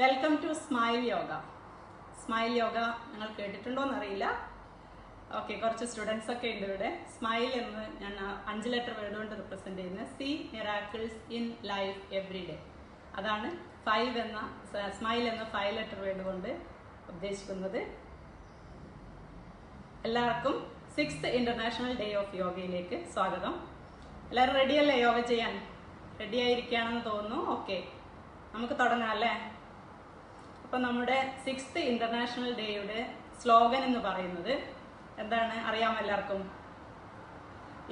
Welcome to smile yoga. Smile yoga നിങ്ങൾ കേട്ടിട്ടുണ്ടോയെന്ന് അറിയില്ല. ഓക്കെ, കുറച്ച് സ്റ്റുഡൻസ് ഒക്കെ ഉണ്ട് ഇവിടെ. സ്മൈൽ എന്ന് ഞാൻ 5 ലെറ്റർ വേർഡ് കൊണ്ട് റിപ്രസെന്റ് ചെയ്യുന്നത് see miracles in life every day. അതാണ് സ്മൈൽ എന്ന 5 ലെറ്റർ വേർഡ് കൊണ്ട് ഉദ്ദേശിക്കുന്നത്. എല്ലാവർക്കും 6th ഇന്റർനാഷണൽ ഡേ ഓഫ് യോഗയിലേക്ക് സ്വാഗതം. എല്ലാവരും റെഡിയല്ലേ യോഗ ചെയ്യാൻ? റെഡി ആയിരിക്കുകയാണെന്ന് തോന്നുന്നു. ഓക്കെ, നമുക്ക് തുടങ്ങാം അല്ലേ? അപ്പൊ നമ്മുടെ 6th ഇന്റർനാഷണൽ ഡേയുടെ സ്ലോഗൻ എന്ന് പറയുന്നത് എന്താണ് അറിയാമോ എല്ലാവർക്കും?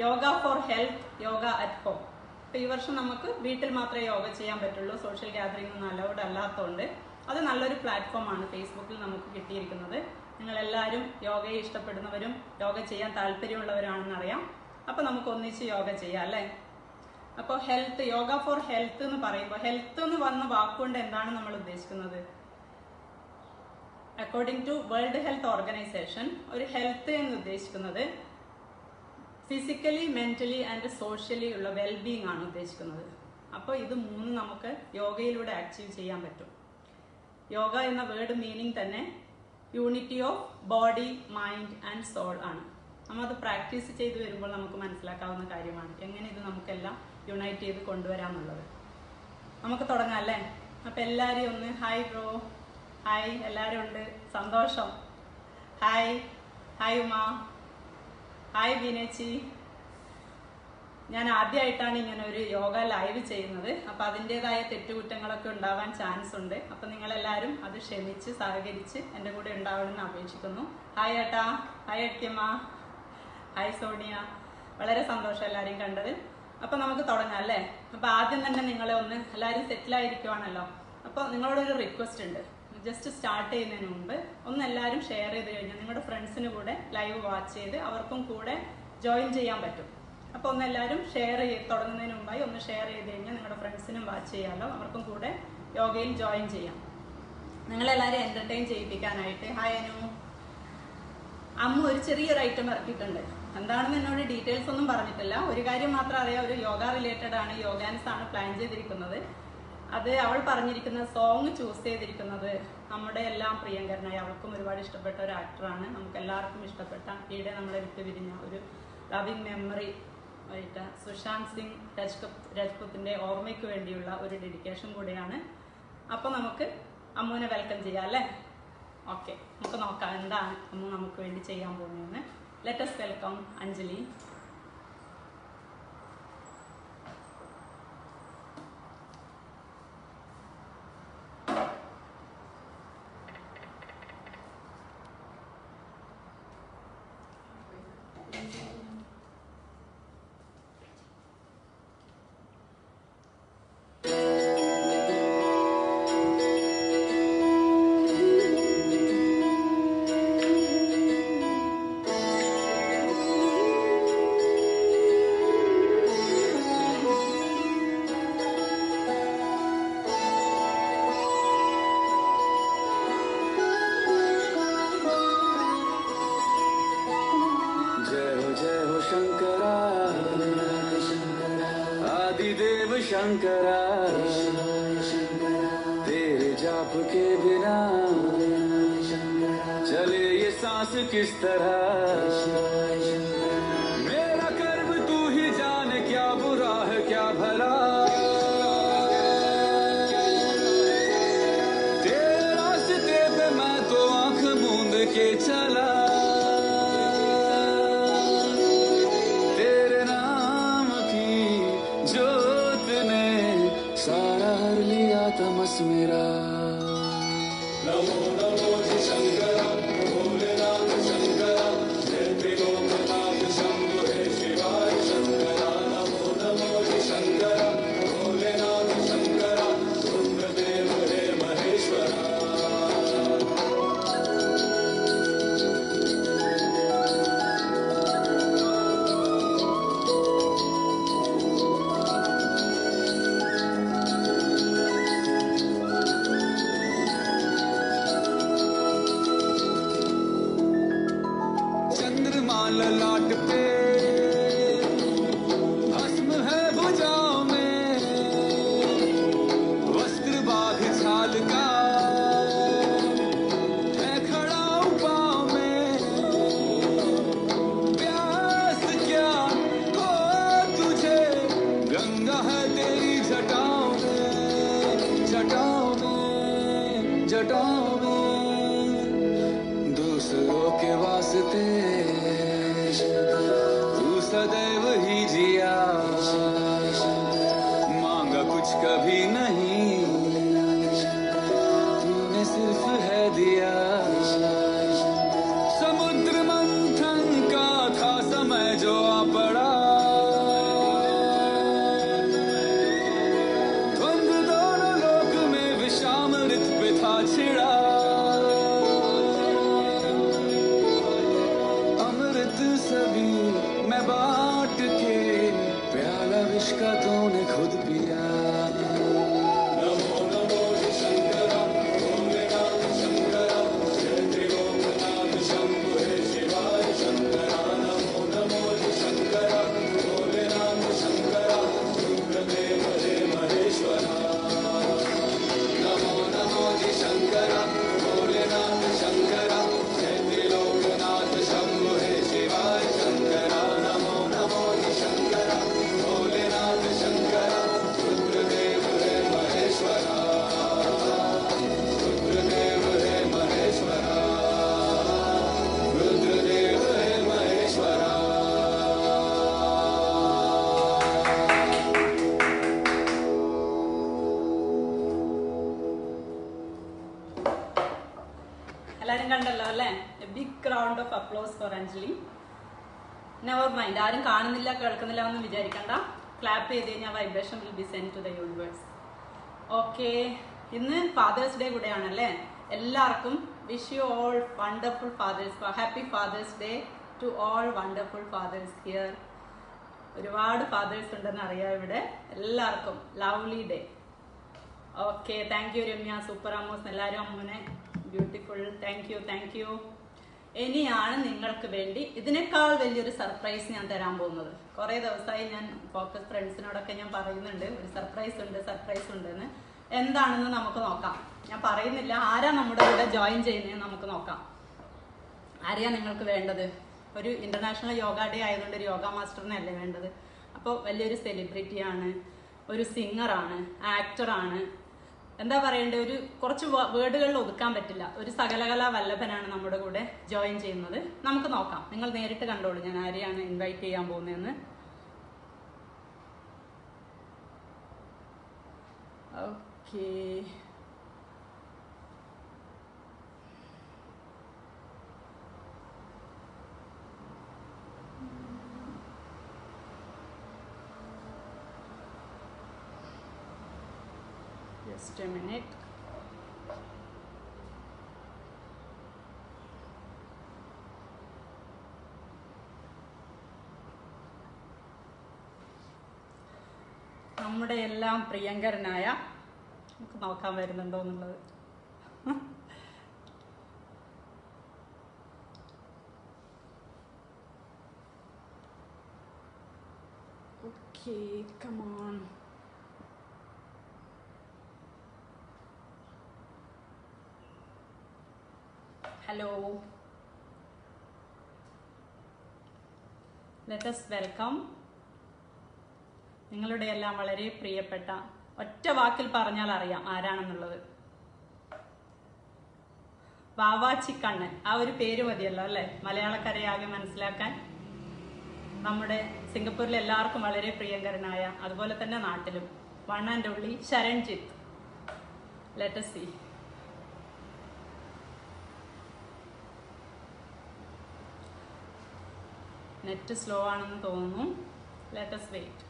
Yoga for health, yoga at home. അപ്പൊ ഈ വർഷം നമുക്ക് വീട്ടിൽ മാത്രമേ യോഗ ചെയ്യാൻ പറ്റുള്ളൂ. സോഷ്യൽ ഗാദറിംഗ് ഒന്നും അലൗഡ് അല്ലാത്തതുകൊണ്ട് അത് നല്ലൊരു പ്ലാറ്റ്ഫോമാണ് ഫേസ്ബുക്കിൽ നമുക്ക് കിട്ടിയിരിക്കുന്നത്. നിങ്ങളെല്ലാവരും യോഗയെ ഇഷ്ടപ്പെടുന്നവരും യോഗ ചെയ്യാൻ താല്പര്യമുള്ളവരാണെന്ന് അറിയാം. അപ്പൊ നമുക്ക് ഒന്നിച്ച് യോഗ ചെയ്യാം അല്ലേ? അപ്പോൾ ഹെൽത്ത്, യോഗ ഫോർ ഹെൽത്ത് എന്ന് പറയുമ്പോൾ ഹെൽത്ത് എന്ന് വന്ന വാക്കുകൊണ്ട് എന്താണ് നമ്മൾ ഉദ്ദേശിക്കുന്നത്? According to World Health Organization, ഒരു ഹെൽത്ത് എന്ന് ഉദ്ദേശിക്കുന്നത് ഫിസിക്കലി, മെന്റലി ആൻഡ് സോഷ്യലി ഉള്ള വെൽബീങ് ആണ് ഉദ്ദേശിക്കുന്നത്. അപ്പോൾ ഇത് 3 നമുക്ക് യോഗയിലൂടെ അച്ചീവ് ചെയ്യാൻ പറ്റും. യോഗ എന്ന വേർഡ് മീനിങ് തന്നെ unity of body, mind and soul ആണ്. നമ്മളത് പ്രാക്ടീസ് ചെയ്ത് വരുമ്പോൾ നമുക്ക് മനസ്സിലാക്കാവുന്ന കാര്യമാണ് എങ്ങനെ ഇത് നമുക്കെല്ലാം യുണൈറ്റ് ചെയ്ത് കൊണ്ടുവരാമെന്നുള്ളത്. നമുക്ക് തുടങ്ങാം അല്ലേ? അപ്പം എല്ലാവരെയും ഒന്ന് ഹായ് ബ്രോ, ഹായ്, എല്ലാവരും ഉണ്ട്, സന്തോഷം. ഹായ് ഹായ് ഉമ, ഹായ് ബീനേച്ചി. ഞാൻ ആദ്യമായിട്ടാണ് ഇങ്ങനെ ഒരു യോഗ ലൈവ് ചെയ്യുന്നത്. അപ്പം അതിൻ്റെതായ തെറ്റുകുറ്റങ്ങളൊക്കെ ഉണ്ടാവാൻ ചാൻസ് ഉണ്ട്. അപ്പം നിങ്ങളെല്ലാവരും അത് ക്ഷമിച്ച് സഹകരിച്ച് എൻ്റെ കൂടെ ഉണ്ടാവണമെന്ന് അപേക്ഷിക്കുന്നു. ഹായ് ഏട്ടാ, ഹായ് അക്കിയമ്മ, ഹായ് സോണിയ. വളരെ സന്തോഷം എല്ലാവരെയും കണ്ടത്. അപ്പം നമുക്ക് തുടങ്ങാം അല്ലേ? അപ്പം ആദ്യം തന്നെ നിങ്ങളെ എല്ലാവരും സെറ്റിലായിരിക്കുവാണല്ലോ. അപ്പോൾ നിങ്ങളോടൊരു റിക്വസ്റ്റ് ഉണ്ട്. ജസ്റ്റ് സ്റ്റാർട്ട് ചെയ്യുന്നതിന് മുമ്പ് എല്ലാവരും ഷെയർ ചെയ്ത് കഴിഞ്ഞാൽ നിങ്ങളുടെ ഫ്രണ്ട്സിന് കൂടെ ലൈവ് വാച്ച് ചെയ്ത് അവർക്കും കൂടെ ജോയിൻ ചെയ്യാൻ പറ്റും. അപ്പോൾ എല്ലാവരും ഷെയർ ചെയ്ത് തുടങ്ങുന്നതിന് മുമ്പായി ഷെയർ ചെയ്ത് കഴിഞ്ഞാൽ നിങ്ങളുടെ ഫ്രണ്ട്സിനും വാച്ച് ചെയ്യാമല്ലോ, അവർക്കും കൂടെ യോഗയിൽ ജോയിൻ ചെയ്യാം. നിങ്ങളെല്ലാവരും എന്റർടൈൻ ചെയ്യിപ്പിക്കാനായിട്ട്. ഹായ് അനു. അമ്മ ഒരു ചെറിയൊരു ഐറ്റം ഇറക്കിയിട്ടുണ്ട്. എന്താണെന്ന് എന്നോട് ഡീറ്റെയിൽസ് ഒന്നും പറഞ്ഞിട്ടില്ല. ഒരു കാര്യം മാത്രം അറിയാം, ഒരു യോഗ റിലേറ്റഡ് ആണ്, യോഗാൻസ് ആണ് പ്ലാൻ ചെയ്തിരിക്കുന്നത്. അത് അവൾ പറഞ്ഞിരിക്കുന്ന സോങ് ചൂസ് ചെയ്തിരിക്കുന്നത് നമ്മുടെ എല്ലാം പ്രിയങ്കരനായ, അവൾക്കും ഒരുപാട് ഇഷ്ടപ്പെട്ട ഒരു ആക്ടറാണ്, നമുക്ക് എല്ലാവർക്കും ഇഷ്ടപ്പെട്ട, ഈയിടെ നമ്മളെ വിട്ടുപിരിഞ്ഞ ഒരു ലവിങ് മെമ്മറി ആയിട്ട് സുശാന്ത് സിംഗ് രജ്പുത്തിന്റെ ഓർമ്മയ്ക്ക് വേണ്ടിയുള്ള ഒരു ഡെഡിക്കേഷൻ കൂടിയാണ്. അപ്പോൾ നമുക്ക് അമ്മുവിനെ വെൽക്കം ചെയ്യാം അല്ലേ? ഓക്കെ, നമുക്ക് നോക്കാം എന്താണ് അമ്മു നമുക്ക് വേണ്ടി ചെയ്യാൻ പോകുന്നതെന്ന്. Let us welcome Anjali. Shankara, तेरे जाप के बिना चले ये सांस किस तरह। मेरा कर्म तू ही जाने, क्या बुरा है क्या भला, तेरे रास्ते पे मैं तो आंख मूंद के चला। तेरे नाम की ज्योत ने सारा हर लिया तमस मेरा। नमो नमो जी शंकरा, भोलेनाथ शंकरा, जय त्रिलोकनाथ शंभो हे शिवाय शंकरा। नमो नमो जी शंकरा, भोलेनाथ शंकरा, रुद्रदेव हे महेश्वरा। जटाओं में दूसरों के वास्ते तू सदैव ही जिया, मांगा कुछ कभी नहीं, तूने सिर्फ है दिया। समुद्र मंथन का था समय जो आ पड़ा, द्वंद्व दोनों लोक में विषामृत पे था छिड़ा। अमृत सभी मैं बांट के, प्याला विष का तूने खुद पिया। എല്ലാവരും കണ്ടല്ലോ അല്ലേ? A big round of applause for Anjali. Never mind, ആരും കാണുന്നില്ല കേൾക്കുന്നില്ല എന്ന് വിചാരിക്കണ്ട. ക്ലാപ്പ് ചെയ്ത് കഴിഞ്ഞാൽ vibration will be send to the universe. Okay, ഇന്ന് ഫാദേഴ്സ് ഡേ കൂടെയാണല്ലേ? എല്ലാവർക്കും wish you all wonderful fathers, happy father's day to all wonderful fathers here. ഒരുപാട് ഫാദേഴ്സ് ഉണ്ടെന്ന് അറിയാം ഇവിടെ. എല്ലാവർക്കും lovely day. Okay, thank you Ramya, super അമ്മോസ്, എല്ലാവരും അമ്മൂനെ ബ്യൂട്ടിഫുൾ. Thank you. ഇനിയാണ് നിങ്ങൾക്ക് വേണ്ടി ഇതിനേക്കാൾ വലിയൊരു സർപ്രൈസ് ഞാൻ തരാൻ പോകുന്നത്. കുറേ ദിവസമായി ഞാൻ ഫോക്കസ് ഫ്രണ്ട്സിനോടൊക്കെ ഞാൻ പറയുന്നുണ്ട് ഒരു സർപ്രൈസ് ഉണ്ടെന്ന്. എന്താണെന്ന് നമുക്ക് നോക്കാം. ഞാൻ പറയുന്നില്ല, ആരാ നമ്മുടെ കൂടെ ജോയിൻ ചെയ്യുന്നത് നമുക്ക് നോക്കാം. ആരെയാ നിങ്ങൾക്ക് വേണ്ടത്? ഒരു ഇന്റർനാഷണൽ യോഗ ഡേ ആയതുകൊണ്ട് ഒരു യോഗ മാസ്റ്ററിനല്ലേ വേണ്ടത്. അപ്പോൾ വലിയൊരു സെലിബ്രിറ്റിയാണ്, ഒരു സിംഗറാണ്, ആക്ടറാണ്, എന്താ പറയണ്ടേ, ഒരു കുറച്ച് വേർഡുകളിൽ ഒതുക്കാൻ പറ്റില്ല. ഒരു സകലകലാ വല്ലഭനാണ് നമ്മുടെ കൂടെ ജോയിൻ ചെയ്യുന്നത്. നമുക്ക് നോക്കാം. നിങ്ങൾ നേരിട്ട് കണ്ടോളൂ ഞാൻ ആരെയാണ് ഇൻവൈറ്റ് ചെയ്യാൻ പോകുന്നതെന്ന്. Okay, just a minute. നമ്മുടെ എല്ലാം പ്രിയങ്കരനായ, നമുക്ക് നോക്കാൻ വരുന്നുണ്ടോ എന്നുള്ളത്. Okay, come on. Hello, let us welcome നിങ്ങളുടെ എല്ലാം വളരെ പ്രിയപ്പെട്ട, ഒറ്റ വാക്കിൽ പറഞ്ഞാൽ അറിയാം ആരാണെന്നുള്ളത്, വാവാച്ചിക്കണ്ണൻ. ആ ഒരു പേര് മതിയല്ലോ അല്ലേ മലയാളക്കരയാകെ മനസ്സിലാക്കാൻ. നമ്മുടെ സിംഗപ്പൂരിൽ എല്ലാവർക്കും വളരെ പ്രിയങ്കരനായ, അതുപോലെ തന്നെ നാട്ടിലും, one and only Saranjith. Let us see. Net slow ആണെന്ന് തോന്നുന്നു. Let us wait.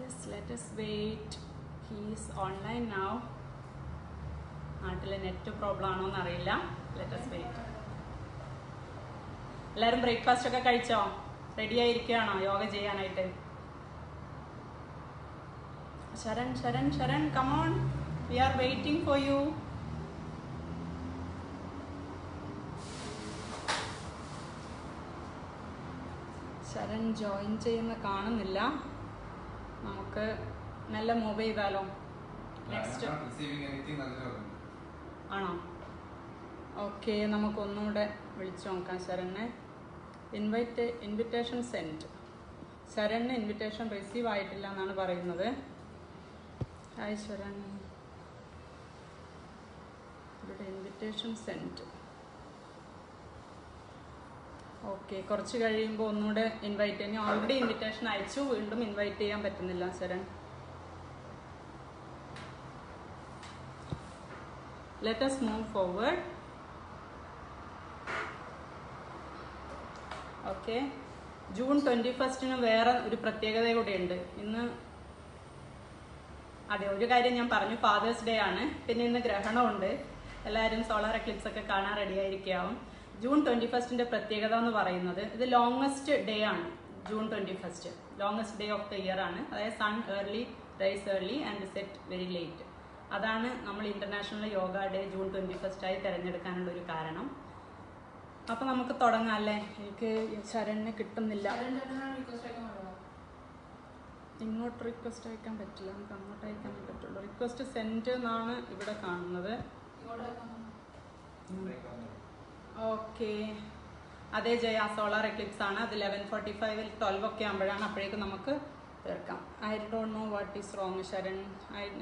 Yes, let us wait. He is online now. നാട്ടിലെ നെറ്റ് പ്രോബ്ലം ആണോ എന്നറിയില്ല. Let us wait. എല്ലാവരും ബ്രേക്ക്ഫാസ്റ്റ് ഒക്കെ കഴിച്ചോ? റെഡി ആയിരിക്കുകയാണോ യോഗ ചെയ്യാനായിട്ട്? Saran, come on, we are waiting for you. Saran join ചെയ്യുന്ന കാണുന്നില്ല. നമുക്ക് നല്ല മൂവ് ചെയ്താലോ? നെക്സ്റ്റ് ആണോ? ഓക്കെ, നമുക്കൊന്നുകൂടെ വിളിച്ചു നോക്കാം ശരണ്യെ. Invitation send. Saranya invitation receive ആയിട്ടില്ല എന്നാണ് പറയുന്നത്. ഹായ് ശരൺ, ഇവിടെ ഇൻവിറ്റേഷൻ സെൻഡ്. ഓക്കെ, കുറച്ച് കഴിയുമ്പോൾ ഒന്നുകൂടെ ഇൻവൈറ്റ് ചെയ്യാൻ. ഓൾറെഡി ഇൻവിറ്റേഷൻ അയച്ചു, വീണ്ടും ഇൻവൈറ്റ് ചെയ്യാൻ പറ്റുന്നില്ല Sharan. Let us move forward. Okay, June 21 വേറെ ഒരു പ്രത്യേകത കൂടെ ഉണ്ട് ഇന്ന്. അതെ, ഒരു കാര്യം ഞാൻ പറഞ്ഞു, ഫാദേഴ്സ് ഡേ ആണ്. പിന്നെ ഇന്ന് ഗ്രഹണമുണ്ട്. എല്ലാവരും സോളാർ എക്ലിപ്സ് ഒക്കെ കാണാൻ റെഡി ആയിരിക്കാവും. ജൂൺ 21 പ്രത്യേകത എന്ന് പറയുന്നത് ഇത് ലോങ്സ്റ്റ് ഡേ ആണ്. June 21 longest day of the year ആണ്. അതായത് sun early, rise early and set very late. അതാണ് നമ്മൾ ഇന്റർനാഷണൽ യോഗ ഡേ ജൂൺ 21 ആയി തിരഞ്ഞെടുക്കാനുള്ള ഒരു കാരണം. അപ്പൊ നമുക്ക് തുടങ്ങാം അല്ലേ? എനിക്ക് ശരണ്യെ കിട്ടുന്നില്ല. ഇങ്ങോട്ട് റിക്വസ്റ്റ് അയക്കാൻ പറ്റില്ല, നമുക്ക് അങ്ങോട്ട് അയക്കാൻ പറ്റുള്ളൂ. റിക്വസ്റ്റ് സെൻഡ് എന്നാണ് ഇവിടെ കാണുന്നത്. ഓക്കെ, അതേ ജയ, സോളാർ എക്ലിപ്സ് ആണ്. അത് 11:45 12 ഒക്കെ ആകുമ്പോഴാണ്. അപ്പോഴേക്കും നമുക്ക് തീർക്കാം. I don't know what is wrong Sharan.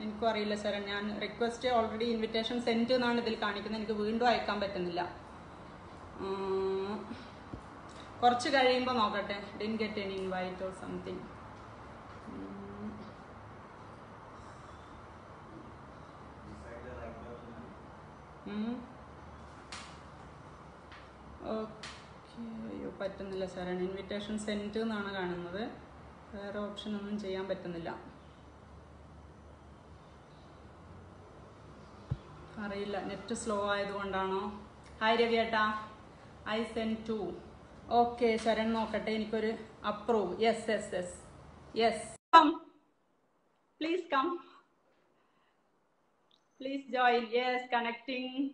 എനിക്കും അറിയില്ല ശരൺ. ഞാൻ റിക്വസ്റ്റ് ഓൾറെഡി ഇൻവിറ്റേഷൻ സെൻഡ് എന്നാണ് ഇതിൽ കാണിക്കുന്നത്. എനിക്ക് വീണ്ടും അയക്കാൻ പറ്റുന്നില്ല. കുറച്ച് കഴിയുമ്പോൾ നോക്കട്ടെ. Didn't get any invite or something. Okay, അയ്യോ പറ്റുന്നില്ല ശരൺ. ഇൻവിറ്റേഷൻ സെൻഡ് എന്നാണ് കാണുന്നത്. വേറെ ഓപ്ഷൻ ഒന്നും ചെയ്യാൻ പറ്റുന്നില്ല. അറിയില്ല, നെറ്റ് സ്ലോ ആയതുകൊണ്ടാണോ? ഹായ് രവിയേട്ടാ, I send to. Okay Saran, നോക്കട്ടെ. എനിക്കൊരു approve. Yes yes yes yes. Come please, come please join. Yes, connecting.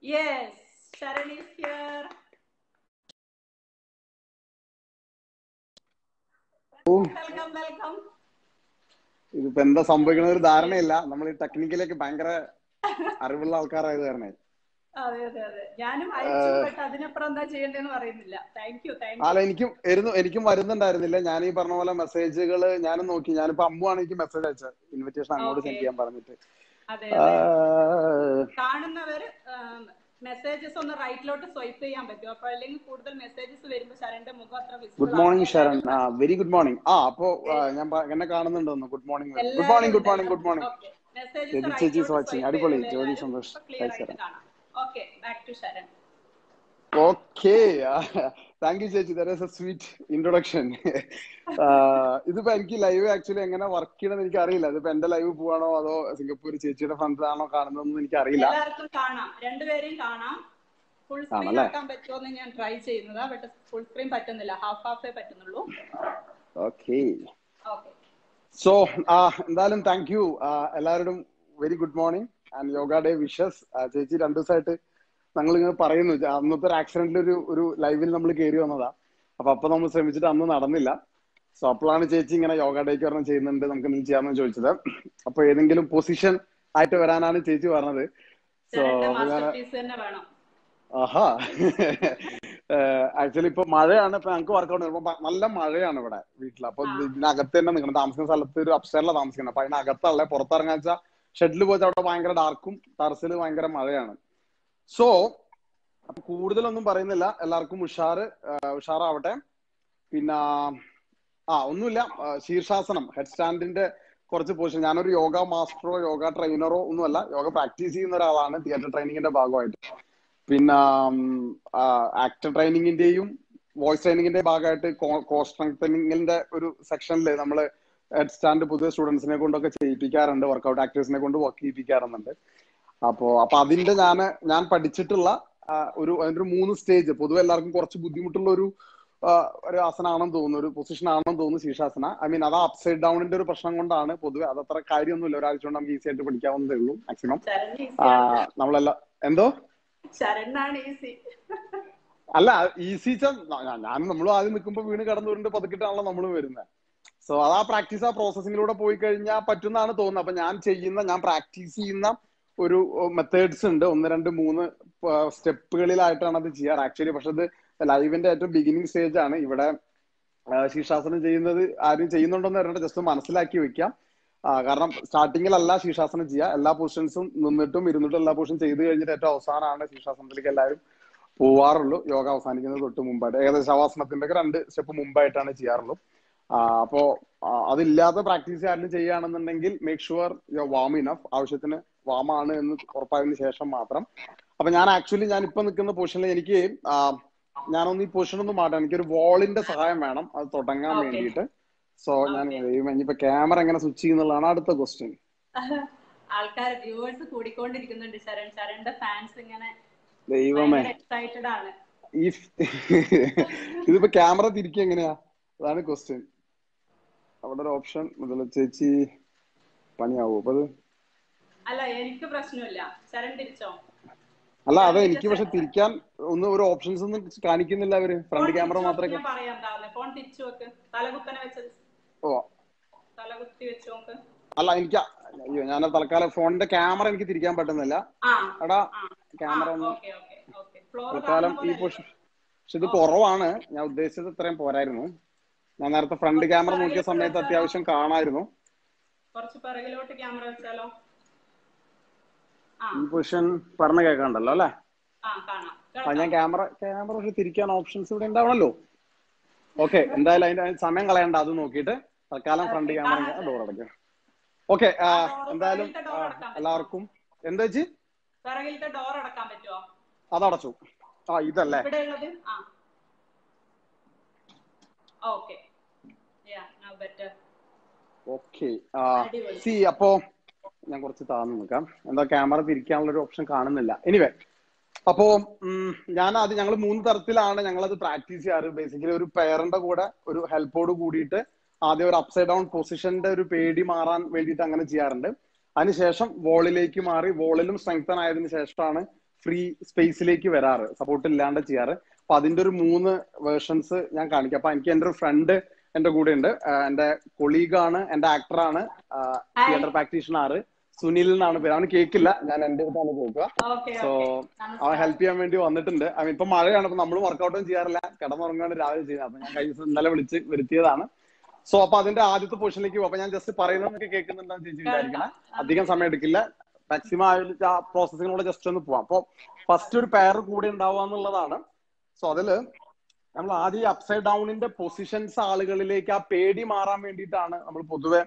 Yes, Saran is here. Welcome welcome. ഇതിപ്പോ എന്താ സംഭവിക്കണ ഒരു ധാരണയില്ല. നമ്മൾ ഈ ടെക്നിക്കലേക്ക് ഭയങ്കര അറിവുള്ള ആൾക്കാരായത് കാരണേ. അതെ അതെ അതെ, ഞാനും അയച്ചു, ബട്ട് അതിനപ്പുറം എന്താ ചെയ്യേണ്ടതെന്ന് പറയുന്നില്ല. Thank you. അല്ല, എനിക്കും വരുന്നുണ്ടായിരുന്നില്ല. ഞാൻ ഈ പറഞ്ഞ പോലെ മെസ്സേജുകൾ ഞാനും നോക്കി. ഞാനിപ്പോ അമ്മുവാണ് എനിക്ക് മെസ്സേജ് അയച്ചത്, ഇൻവിറ്റേഷൻ അങ്ങോട്ട് സെൻഡ് ചെയ്യാൻ പറഞ്ഞിട്ട്. കാണുന്നവർ മെസ്സേജസ് ഒന്ന് റൈറ്റിലോട്ട് സ്വൈപ്പ് ചെയ്യാൻ പറ്റും. അപ്പൊ അല്ലെങ്കിൽ കൂടുതൽ മെസ്സേജസ് വരുമ്പോൾ ശരണ്ന്റെ മുഖം അത്ര visible. Good morning Saran. Very good morning. അപ്പോ ഞാൻ എന്നെ കാണുന്നുണ്ടോന്ന്. Good morning, good morning, good morning, good morning. ചേച്ചി വാച്ചിങ്. അടിപൊളി, job Santhosh. Okay, back to Saran. Okay, thank you ചേച്ചി. That is a sweet introduction. ഇതിപ്പോ എനിക്ക് ലൈവ് ആക്ച്വലി എങ്ങനെ വർക്ക് ചെയ്യണമെന്ന് എനിക്ക് അറിയില്ല. ഇതിപ്പോ എന്റെ ലൈവ് പോവാണോ അതോ സിംഗപ്പൂർ ചേച്ചിയുടെ ഫ്രണ്ട്സാണോ കാണുന്നതെന്ന് എനിക്ക് അറിയില്ല. എല്ലാവർക്കും കാണാം, രണ്ടുപേരെയും കാണാം. ഫുൾ സ്ക്രീൻ ആക്കാൻ പറ്റുമോ ഞാൻ ട്രൈ ചെയ്യുന്നതാ, ബട്ട് ഫുൾ സ്ക്രീൻ പറ്റുന്നില്ല. ഹാഫേ പറ്റുന്നുള്ളൂ. ഓക്കെ, സോ എന്തായാലും താങ്ക് യു എല്ലാവരോടും. Very good morning and yoga day wishes. ചേച്ചി 2 ദിവസമായിട്ട് ഞങ്ങൾ ഇങ്ങനെ പറയുന്നു. അന്നത്തെ ഒരു ആക്സിഡന്റിൽ ഒരു ലൈവിൽ നമ്മൾ കയറി വന്നതാ. അപ്പൊ നമ്മൾ ശ്രമിച്ചിട്ട് അന്ന് നടന്നില്ല. സോ അപ്പോഴാണ് ചേച്ചി ഇങ്ങനെ യോഗ ഡേക്ക് പറഞ്ഞ് ചെയ്യുന്നുണ്ട്, നമുക്ക് എന്ത് ചെയ്യാമെന്ന് ചോദിച്ചത്. അപ്പൊ ഏതെങ്കിലും പൊസിഷൻ ആയിട്ട് വരാനാണ് ചേച്ചി പറഞ്ഞത്. സോ ആഹാ, ആക്ച്വലി ഇപ്പൊ മഴയാണ്. ഇപ്പൊ ഞങ്ങൾക്ക് വർക്കൗട്ട് ചെയ്യുമ്പോൾ നല്ല മഴയാണ് ഇവിടെ വീട്ടിൽ. അപ്പൊ ഇതിനകത്ത് തന്നെ നിൽക്കണം. താമസിക്കുന്ന സ്ഥലത്ത് ഒരു അപ്സ്റ്റേറിലാണ് താമസിക്കുന്നത്. അപ്പൊ അതിനകത്തല്ലേ, പുറത്തിറങ്ങാൻ വെച്ചാൽ ഷെഡിൽ പോയിട്ട് അവിടെ ഭയങ്കര ഡാർക്കും ടെറസിൽ ഭയങ്കര മഴയാണ്. സോ അപ്പൊ കൂടുതലൊന്നും പറയുന്നില്ല. എല്ലാവർക്കും ഉഷാറാവട്ടെ. പിന്നെ ഒന്നുമില്ല, ശീർഷാസനം, ഹെഡ് സ്റ്റാൻഡിന്റെ കുറച്ച് പോർഷൻ. ഞാനൊരു യോഗ മാസ്റ്ററോ യോഗ ട്രെയിനറോ ഒന്നുമല്ല. യോഗ പ്രാക്ടീസ് ചെയ്യുന്ന ഒരാളാണ് തിയേറ്റർ ട്രെയിനിങ്ങിന്റെ ഭാഗമായിട്ട്. പിന്നെ ആക്ടർ ട്രെയിനിങ്ങിന്റെയും വോയിസ് ട്രെയിനിങ്ങിന്റെ ഭാഗമായിട്ട് കോ സ്ട്രെങ്തനിങ്ങിന്റെ ഒരു സെക്ഷനിൽ നമ്മള് ഹെഡ് സ്റ്റാൻഡ് പുതിയ സ്റ്റുഡൻസിനെ കൊണ്ടൊക്കെ ചെയ്യിപ്പിക്കാറുണ്ട്. വർക്കൗട്ട് ആക്ടേഴ്സിനെ കൊണ്ട് വർക്ക് ചെയ്യിപ്പിക്കാറുണ്ട്. അപ്പൊ അതിന്റെ ഞാൻ പഠിച്ചിട്ടുള്ള അതിന്റെ ഒരു 3 സ്റ്റേജ്. പൊതുവെ എല്ലാവർക്കും കുറച്ച് ബുദ്ധിമുട്ടുള്ള ഒരു ആസനാണെന്ന് തോന്നുന്നു, ഒരു പൊസിഷൻ ആണെന്ന് തോന്നുന്നു ശീർഷാസന. ഐ മീൻ അത് അപ്സൈഡ് ഡൗണിന്റെ ഒരു പ്രശ്നം കൊണ്ടാണ്. പൊതുവെ അതത്ര കാര്യമൊന്നുമില്ല, ഒരാഴ്ച കൊണ്ട് നമുക്ക് ഈസി ആയിട്ട് പഠിക്കാവുന്നതേ ഉള്ളൂ മാക്സിമം. നമ്മളെല്ലാം എന്തോ അല്ല ഈസി. നമ്മളും ആദ്യം നിൽക്കുമ്പോൾ വീണ് കടന്നു വരുന്നുണ്ട്, പതുക്കിട്ടാണല്ലോ നമ്മൾ വരുന്നത്. സോ അത് പ്രാക്ടീസ് പ്രോസസ്സിങ്ങിലൂടെ പോയി കഴിഞ്ഞാൽ പറ്റുന്നതാണ് തോന്നുന്നത്. അപ്പൊ ഞാൻ പ്രാക്ടീസ് ചെയ്യുന്ന ഒരു മെത്തേഡ്സ് ഉണ്ട്, 1, 2, 3 സ്റ്റെപ്പുകളിലായിട്ടാണ് അത് ചെയ്യാറ് ആക്ച്വലി. പക്ഷെ അത് ലൈവിന്റെ ഏറ്റവും ബിഗിനിങ് സ്റ്റേജ് ആണ്. ഇവിടെ ശീർഷാസനം ചെയ്യുന്നത് ആരും ചെയ്യുന്നുണ്ടോന്ന് പറഞ്ഞിട്ട് ജസ്റ്റ് മനസ്സിലാക്കി വെക്കാം. കാരണം സ്റ്റാർട്ടിങ്ങിലല്ല ശീർഷാസനം ചെയ്യുക, എല്ലാ പൊസിഷൻസും നിന്നിട്ടും ഇരുന്നിട്ടും എല്ലാ പൊസിഷൻ ചെയ്ത് കഴിഞ്ഞിട്ട് ഏറ്റവും അവസാനമാണ് ശീർഷാസനത്തിലേക്ക് എല്ലാവരും പോവാറുള്ളൂ. യോഗ അവസാനിക്കുന്നത് തൊട്ട് മുമ്പായിട്ട്, ഏകദേശം ശവാസനത്തിന്റെ ഒക്കെ 2 സ്റ്റെപ്പ് മുമ്പായിട്ടാണ് ചെയ്യാറുള്ളൂ. അപ്പോ അതില്ലാതെ പ്രാക്ടീസ് ആരും ചെയ്യുകയാണെന്നുണ്ടെങ്കിൽ make sure U warm enough, ആവശ്യത്തിന് വാമാണ് എന്ന് ഉറപ്പായതിനു ശേഷം മാത്രം. അപ്പൊ ഞാൻ ആക്ച്വലി ഞാൻ ഇപ്പൊ നിൽക്കുന്ന പൊസിഷനിൽ എനിക്ക് ഞാനൊന്ന് ഈ പൊസിഷൻ ഒന്ന് മാറ്റാം. എനിക്കൊരു വോളിന്റെ സഹായം വേണം അത് തുടങ്ങാൻ വേണ്ടിയിട്ട്. സോ ഞാൻ ഇനിയിപ്പോ ക്യാമറ എങ്ങനെ സ്വിച്ച് ചെയ്യുന്നുള്ളതാണ് അടുത്ത ക്വസ്റ്റ്യൻ. ആൾക്കാർ വ്യൂവേഴ്സ് കൂടിക്കൊണ്ടിരിക്കുന്നുണ്ട്. ശരണ്ന്റെ ഫാൻസ് ഇങ്ങനെ ദൈവമേ എക്സൈറ്റഡ് ആണ്. ഇതിപ്പോ ക്യാമറ തിരിക്കുക എങ്ങനെയാ, അതാണ് ക്വസ്റ്റ്യൻ. അവിടെ ഒരു ഓപ്ഷൻ മുതൽ ചേച്ചി പണിയാവോ അപ്പൊ അത്? അല്ല എനിക്ക് പ്രശ്നമില്ല, ശരൺ തിരിച്ചോ. അല്ല അതെ എനിക്ക് പക്ഷെ തിരിക്കാൻ ഒന്നും ഒരു ഓപ്ഷൻസ് ഒന്നും കാണിക്കുന്നില്ല അവര്. ഫ്രണ്ട് ക്യാമറ മാത്രമേ. ഫോൺ തിരിച്ചു വെക്ക്, തലകുത്തനെ വെച്ച്. ഓ തലകുത്തി വെച്ച് നോക്ക്. അല്ല എനിക്ക് അയ്യോ ഞാൻ തൽക്കാലം ഫോണിന്റെ ക്യാമറ എനിക്ക് തിരിക്കാൻ പറ്റുന്നില്ല. എടാ ക്യാമറ ഒന്ന് തൽക്കാലം ഈ പൊസിഷൻ. പക്ഷെ ഇത് കുറവാണ്, ഞാൻ ഉദ്ദേശിച്ചത് ഇത്രയും പോരായിരുന്നു. ഞാൻ നേരത്തെ ഫ്രണ്ട് ക്യാമറ നോക്കിയ സമയത്ത് അത്യാവശ്യം കാണായിരുന്നു. കുറച്ച് പിറകിലോട്ട് ക്യാമറ വെച്ചാലോ? ഈ പൊസിഷൻ പറഞ്ഞ കേൾക്കണ്ടല്ലോ അല്ലെ? ഞാൻ ക്യാമറ പക്ഷെ തിരിക്കാൻ ഓപ്ഷൻസ് ഇവിടെ ഉണ്ടാവണല്ലോ. ഓക്കെ, എന്തായാലും അതിന്റെ സമയം കളയണ്ട, അത് നോക്കിയിട്ട് തൽക്കാലം ഫ്രണ്ട് ക്യാമറ ഡോർ അടയ്ക്കാം. ഓക്കെ, എന്തായാലും എല്ലാവർക്കും എന്താ വെച്ച് ഡോർ അടക്കാൻ പറ്റുമോ? അതടച്ചു. ഇതല്ലേ ഓക്കെ. സി അപ്പോ ഞാൻ കുറച്ച് താഴ്ന്നു നിൽക്കാം, എന്താ ക്യാമറ തിരിക്കാനുള്ള ഒരു ഓപ്ഷൻ കാണുന്നില്ല. എനിവേ, അപ്പോ ഞങ്ങൾ 3 തരത്തിലാണ് ഞങ്ങളത് പ്രാക്ടീസ് ചെയ്യാറ്. ബേസിക്കലി ഒരു പെയറിന്റെ കൂടെ ഒരു ഹെൽപ്പോട് കൂടിയിട്ട് ആദ്യം ഒരു അപ്സൈഡ് ഡൗൺ പൊസിഷന്റെ ഒരു പേടി മാറാൻ വേണ്ടിയിട്ട് അങ്ങനെ ചെയ്യാറുണ്ട്. അതിനുശേഷം വോളിലേക്ക് മാറി വോളിലും സ്ട്രെങ്തൻ ആയതിനു ശേഷമാണ് ഫ്രീ സ്പേസിലേക്ക് വരാറ്, സപ്പോർട്ട് ഇല്ലാണ്ട് ചെയ്യാറ്. അപ്പൊ അതിന്റെ ഒരു 3 വേർഷൻസ് ഞാൻ കാണിക്കാം. അപ്പൊ എനിക്ക് എന്റെ ഒരു ഫ്രണ്ട് എന്റെ കൂടെ ഉണ്ട്, എന്റെ കൊളീഗാണ്, എന്റെ ആക്ടറാണ്, തിയേറ്റർ പ്രാക്ടീഷണർ സുനിൽ എന്നാണ് പേര്. അവന് കേൾക്കില്ല, ഞാൻ എന്റെ അടുത്താണ് കേൾക്കുക. സോ അവൻ ഹെൽപ്പ് ചെയ്യാൻ വേണ്ടി വന്നിട്ടുണ്ട്. അവൻ ഇപ്പൊ മഴയാണ്, അപ്പൊ നമ്മൾ വർക്കൗട്ടും ചെയ്യാറില്ല, കിടന്നുറങ്ങാണ് രാവിലെ ചെയ്യുന്നത്. അപ്പൊ ഞാൻ കഴിഞ്ഞ ഇന്നലെ വിളിച്ച് വരുത്തിയതാണ്. സോ അപ്പൊ അതിന്റെ ആദ്യത്തെ പൊസിഷനിലേക്ക് പോകും. അപ്പൊ ഞാൻ ജസ്റ്റ് പറയുന്നതൊക്കെ കേൾക്കുന്നുണ്ടെന്ന് ചേച്ചി വിചാരിക്കണം, അധികം സമയം എടുക്കില്ല, മാക്സിമം ആ പ്രോസസ്സിങ്ങിലൂടെ ജസ്റ്റ് ഒന്ന് പോവാം. അപ്പൊ ഫസ്റ്റ് ഒരു പെയർ കൂടെ ഉണ്ടാവുക എന്നുള്ളതാണ്. സോ അതില് നമ്മൾ ആദ്യം അപ്സൈഡ് ഡൗണിന്റെ പൊസിഷൻസ് ആളുകളിലേക്ക് ആ പേടി മാറാൻ വേണ്ടിയിട്ടാണ് നമ്മൾ പൊതുവെ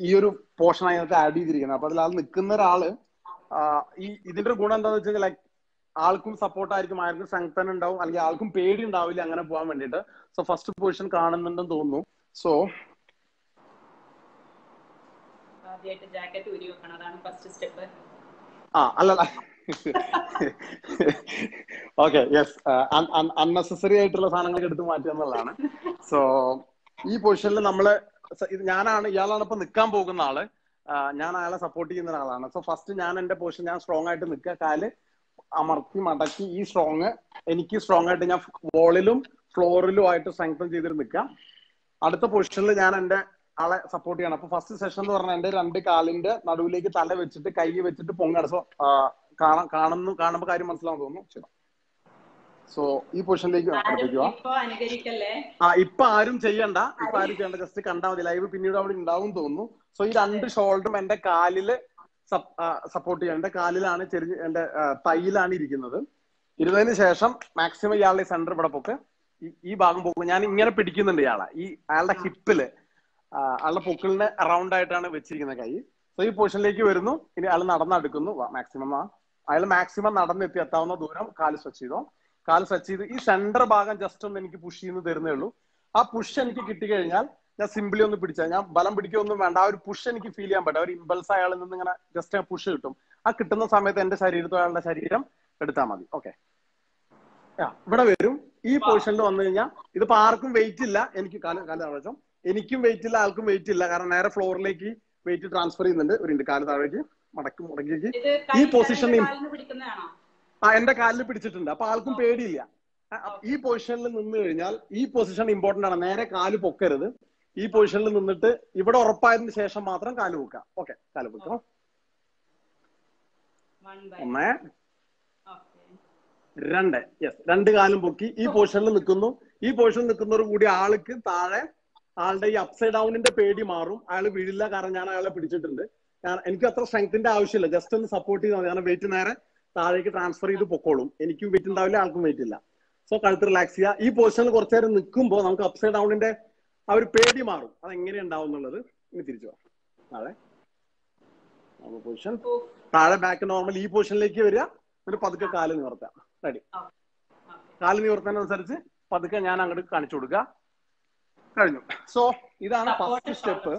ഈ ഒരു പോർഷൻ അതിനകത്ത് ആഡ് ചെയ്തിരിക്കുന്നത്. അപ്പൊ അതിൽ നിൽക്കുന്ന ഒരാള് ഇതിന്റെ ഒരു ഗുണം എന്താണെന്ന് വെച്ചാൽ ലൈക്ക് ആൾക്കും സപ്പോർട്ടായിരിക്കും, ആർക്കും സ്ട്രെങ്തൻ ഉണ്ടാവും, അല്ലെങ്കിൽ ആൾക്കും പേടി ഉണ്ടാവില്ല അങ്ങനെ പോകാൻ വേണ്ടിയിട്ട്. സോ ഫസ്റ്റ് പൊസിഷൻ കാണുന്നുണ്ടെന്ന് തോന്നുന്നു. സോ ജാക്കറ്റ് ഊരി വെക്കണം, അതാണ് ഫസ്റ്റ് സ്റ്റെപ്പ്. അല്ലല്ല ഓക്കെ, യെസ്, അൺനെസസറി ആയിട്ടുള്ള സാധനങ്ങളൊക്കെ എടുത്ത് മാറ്റുക എന്നുള്ളതാണ്. സോ ഈ പൊസിഷനിൽ നമ്മള് ഇയാളാണ് ഇപ്പൊ നിൽക്കാൻ പോകുന്ന ആള്, ഞാൻ അയാളെ സപ്പോർട്ട് ചെയ്യുന്ന ഒരാളാണ്. സോ ഫസ്റ്റ് ഞാൻ എന്റെ പൊസിഷൻ ഞാൻ സ്ട്രോങ് ആയിട്ട് നിൽക്കുക, കാല് അമർത്തി മടക്കി ഈ എനിക്ക് സ്ട്രോങ് ആയിട്ട് ഞാൻ വോളിലും ഫ്ലോറിലും ആയിട്ട് സ്ട്രെങ്തൻ ചെയ്തിട്ട് നിൽക്കാം. അടുത്ത പൊസിഷനിൽ ഞാൻ എന്റെ ആളെ സപ്പോർട്ട് ചെയ്യണം. അപ്പൊ ഫസ്റ്റ് സെഷൻ എന്ന് പറഞ്ഞാൽ എന്റെ 2 കാലിന്റെ നടുവിലേക്ക് തല വെച്ചിട്ട് കൈ വെച്ചിട്ട് പൊങ്ങാണ്. സോ കാണുമ്പോ കാര്യം മനസ്സിലാവും തോന്നുന്നു. സോ ഈ പൊസിഷനിലേക്ക് ഇപ്പൊ ആരും ചെയ്യണ്ട, ജസ്റ്റ് കണ്ടാൽ മതി. ലൈവ് പിന്നീട് അവിടെ ഉണ്ടാവും തോന്നുന്നു. സോ ഈ 2 ഷോൾഡറും എന്റെ കാലില് സപ്പോർട്ട് ചെയ്യാം. എന്റെ കാലിലാണ് എന്റെ തൈയിലാണ് ഇരിക്കുന്നത്. ഇരുന്നതിന് ശേഷം മാക്സിമം ഇയാളുടെ സെന്റർ ഇവിടെ പൊക്ക്, ഈ ഭാഗം പൊക്കും. ഞാൻ ഇങ്ങനെ പിടിക്കുന്നുണ്ട് അയാളുടെ ഹിപ്പില്, ആളുടെ പൊക്കിളിന് അറൗണ്ട് ആയിട്ടാണ് വെച്ചിരിക്കുന്നത് കൈ. സോ ഈ പൊസിഷനിലേക്ക് വരുന്നു. ഇനി അയാൾ നടന്നെടുക്കുന്നു. അയാൾ മാക്സിമം നടന്നെത്തി എത്താവുന്ന ദൂരം കാല് സ്ട്രെച്ച് ചെയ്തോ. കാല് സ്ട്രെച്ച് ചെയ്ത് ഈ സെന്റർ ഭാഗം ജസ്റ്റ് ഒന്ന് എനിക്ക് പുഷ് ചെയ്യുന്നു തരുന്നേ ഉള്ളൂ. ആ പുഷ് എനിക്ക് കിട്ടിക്കഴിഞ്ഞാൽ ഞാൻ സിംപിളി ഒന്ന് പിടിച്ചാൽ, ഞാൻ ബലം പിടിക്കൊന്നും വേണ്ട, ആ ഒരു പുഷ് എനിക്ക് ഫീൽ ചെയ്യാൻ പറ്റും. ഒരു ഇമ്പൾസ് അയാളിൽ നിന്ന് ഇങ്ങനെ ജസ്റ്റ് പുഷ് കിട്ടും. ആ കിട്ടുന്ന സമയത്ത് എന്റെ ശരീരത്തോ അയാളുടെ ശരീരം എടുത്താൽ മതി. ഓക്കെ, ഇവിടെ വരും. ഈ പൊസിഷനിൽ വന്നു കഴിഞ്ഞാൽ ഇതിപ്പോ ആർക്കും വെയിറ്റ് ഇല്ല, എനിക്ക് കാലം എനിക്കും വെയിറ്റ് ഇല്ല, ആൾക്കും വെയിറ്റ് ഇല്ല, കാരണം നേരെ ഫ്ലോറിലേക്ക് വെയിറ്റ് ട്രാൻസ്ഫർ ചെയ്യുന്നുണ്ട്. ഒരു കാല് താഴേക്ക് മടക്കിലേക്ക് ഈ പൊസിഷനിൽ എന്റെ കാലിൽ പിടിച്ചിട്ടുണ്ട്. അപ്പൊ ആൾക്കും പേടിയില്ല. ഈ പൊസിഷനിൽ നിന്ന് കഴിഞ്ഞാൽ ഈ പൊസിഷൻ ഇമ്പോർട്ടന്റ് ആണ്. നേരെ കാല് പൊക്കരുത്. ഈ പൊസിഷനിൽ നിന്നിട്ട് ഇവിടെ ഉറപ്പായതിനു ശേഷം മാത്രം കാല് പൊക്കാം. ഓക്കെ, കാല് പൊക്കാം. 1 by 1 okay 2 യെസ് 2 കാലും പൊക്കി ഈ പൊസിഷനിൽ നിൽക്കുന്നു. ഈ പൊസിഷനിൽ നിൽക്കുന്നവർ കൂടി ആൾക്ക് താഴെ ആളുടെ ഈ അപ്സൈഡ് ഡൗണിന്റെ പേടി മാറും. അയാൾ വീഴില്ല, കാരണം ഞാൻ അയാളെ പിടിച്ചിട്ടുണ്ട്. എനിക്ക് അത്ര സ്ട്രെങ്ത്തിന്റെ ആവശ്യമില്ല, ജസ്റ്റ് ഒന്ന് സപ്പോർട്ട് ചെയ്താൽ മതി. കാരണം വെയിറ്റ് നേരെ താഴേക്ക് ട്രാൻസ്ഫർ ചെയ്ത് പൊക്കോളും. എനിക്കും വെയിറ്റ് ഉണ്ടാവില്ല, ആൾക്കും വെയിറ്റ് ഇല്ല. സോ കഴുത്ത് റിലാക്സ് ചെയ്യുക. ഈ പൊസിഷനിൽ കുറച്ചു നേരം നിൽക്കുമ്പോൾ നമുക്ക് അപ്സൈഡ് ഡൗണിന്റെ ആ ഒരു പേടി മാറും. അത് എങ്ങനെ ഉണ്ടാവും എന്നുള്ളത് ഇനി തിരിച്ചു പോവാം. താഴെ പൊസിഷൻ, താഴെ ബാക്ക് നോർമൽ. ഈ പൊസിഷനിലേക്ക് വരിക, എന്നിട്ട് പതുക്കെ കാല് നിവർത്താം. റെഡി? കാല് നിവർത്തുന്നതിനനുസരിച്ച് പതുക്കെ ഞാൻ അങ്ങോട്ട് കാണിച്ചു കൊടുക്കുക. കഴിഞ്ഞു. സോ ഇതാണ് ഫസ്റ്റ് സ്റ്റെപ്പ്.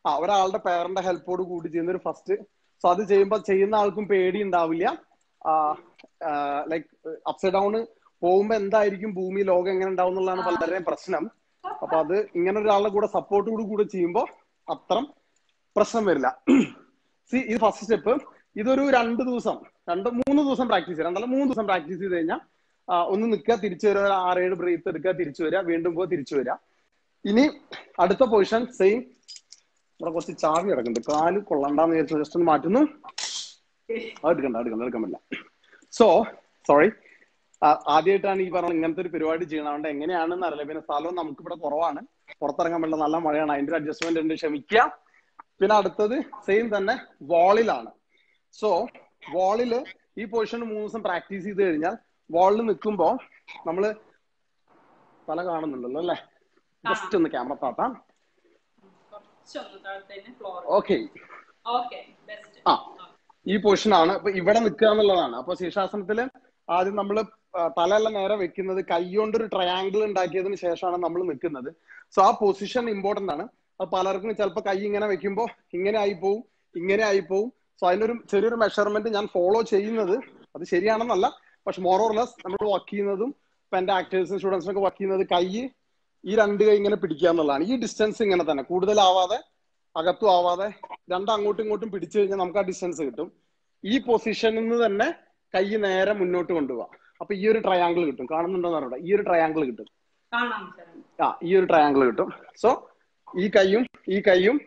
ഒരാളുടെ പേരന്റെ ഹെൽപ്പോട് കൂടി ചെയ്യുന്ന ഒരു ഫസ്റ്റ്. സോ അത് ചെയ്യുമ്പോൾ ചെയ്യുന്ന ആൾക്കും പേടി ഉണ്ടാവില്ല. ലൈക്ക് അപ്സൈഡ് ഡൗൺ പോകുമ്പോ എന്തായിരിക്കും ഭൂമി ലോകം എങ്ങനെ ഉണ്ടാവും എന്നുള്ളതാണ് പലരുടെയും പ്രശ്നം. അപ്പൊ അത് ഇങ്ങനെ ഒരാളുടെ കൂടെ സപ്പോർട്ടോട് കൂടെ ചെയ്യുമ്പോൾ അത്ര പ്രശ്നം വരില്ല. ഇത് ഫസ്റ്റ് സ്റ്റെപ്പ്. ഇതൊരു 2 ദിവസം 2-3 ദിവസം പ്രാക്ടീസ് ചെയ്യാം. 2-3 ദിവസം പ്രാക്ടീസ് ചെയ്ത് കഴിഞ്ഞാൽ ഒന്ന് നിൽക്കുക, തിരിച്ചു വരിക, 6-7 ബ്രീത്ത് എടുക്കുക, തിരിച്ചു വരിക, വീണ്ടും പോവുക, തിരിച്ചു വരിക. ഇനി അടുത്ത പൊസിഷൻ സെയിം. ഇവിടെ കുറച്ച് ചാവി കിടക്കുന്നുണ്ട്, കാല് കൊള്ളണ്ടെന്ന് വിചാരിച്ചു ജസ്റ്റ് ഒന്ന് മാറ്റുന്നു. എടുക്കാൻ പറ്റില്ല. സോ സോറി, ആദ്യമായിട്ടാണ് ഈ പറഞ്ഞ ഇങ്ങനത്തെ ഒരു പരിപാടി ചെയ്യണം. അതുകൊണ്ട് എങ്ങനെയാണെന്ന് അറിയില്ല. പിന്നെ സ്ഥലവും നമുക്ക് ഇവിടെ കുറവാണ്, പുറത്തിറങ്ങാൻ പറ്റില്ല, നല്ല മഴയാണ്, അതിന്റെ ഒരു അഡ്ജസ്റ്റ്മെന്റ് ഉണ്ട്, ക്ഷമിക്കുക. പിന്നെ അടുത്തത് സെയിം തന്നെ വാളിലാണ്. സോ വാളില് ഈ പൊസിഷൻ 3 ദിവസം പ്രാക്ടീസ് ചെയ്ത് കഴിഞ്ഞാൽ വാളിൽ നിൽക്കുമ്പോ നമ്മള് തല കാണുന്നുണ്ടല്ലോ അല്ലെ? ജസ്റ്റ് ഒന്ന് ക്യാമറ താത്താം. ഓക്കെ, ഈ പൊസിഷനാണ്. അപ്പൊ ഇവിടെ നിൽക്കുക എന്നുള്ളതാണ്. അപ്പൊ ശീർഷാസനത്തില് ആദ്യം നമ്മള് തലയെല്ലാം നേരെ വെക്കുന്നത്, കൈ കൊണ്ടൊരു ട്രയാങ്കിൾ ഉണ്ടാക്കിയതിന് ശേഷമാണ് നമ്മൾ നിൽക്കുന്നത്. സോ ആ പൊസിഷൻ ഇമ്പോർട്ടന്റ് ആണ്. അപ്പൊ പലർക്കും ചിലപ്പോൾ കൈ ഇങ്ങനെ വെക്കുമ്പോൾ ഇങ്ങനെ ആയിപ്പോവും, ഇങ്ങനെ ആയിപ്പോവും. സോ അതിന്റെ ഒരു ചെറിയൊരു മെഷർമെന്റ് ഞാൻ ഫോളോ ചെയ്യുന്നത്, അത് ശരിയാണെന്നല്ല, പക്ഷെ മോർ ഓർ ലെസ് നമ്മൾ വർക്ക് ചെയ്യുന്നതും ഇപ്പൊ എന്റെ ആക്ടേഴ്സും സ്റ്റുഡൻസിനൊക്കെ വർക്ക് ചെയ്യുന്നത് കൈ ഈ 2 കൈ ഇങ്ങനെ പിടിക്കുക എന്നുള്ളതാണ്. ഈ ഡിസ്റ്റൻസ് ഇങ്ങനെ തന്നെ, കൂടുതലാവാതെ അകത്തും ആവാതെ, അങ്ങോട്ടും ഇങ്ങോട്ടും പിടിച്ചു കഴിഞ്ഞാൽ നമുക്ക് ആ ഡിസ്റ്റൻസ് കിട്ടും. ഈ പൊസിഷനിൽ നിന്ന് തന്നെ കൈ നേരെ മുന്നോട്ട് കൊണ്ടുപോവാം. അപ്പൊ ഈ ഒരു ട്രയാങ്കിൾ കിട്ടും. കാണുന്നുണ്ടോന്ന് അറിയണ്ട, ഈ ഒരു ട്രയാങ്കിൾ കിട്ടും. ഈ ഒരു ട്രയാങ്കിൾ കിട്ടും. സോ ഈ കൈയും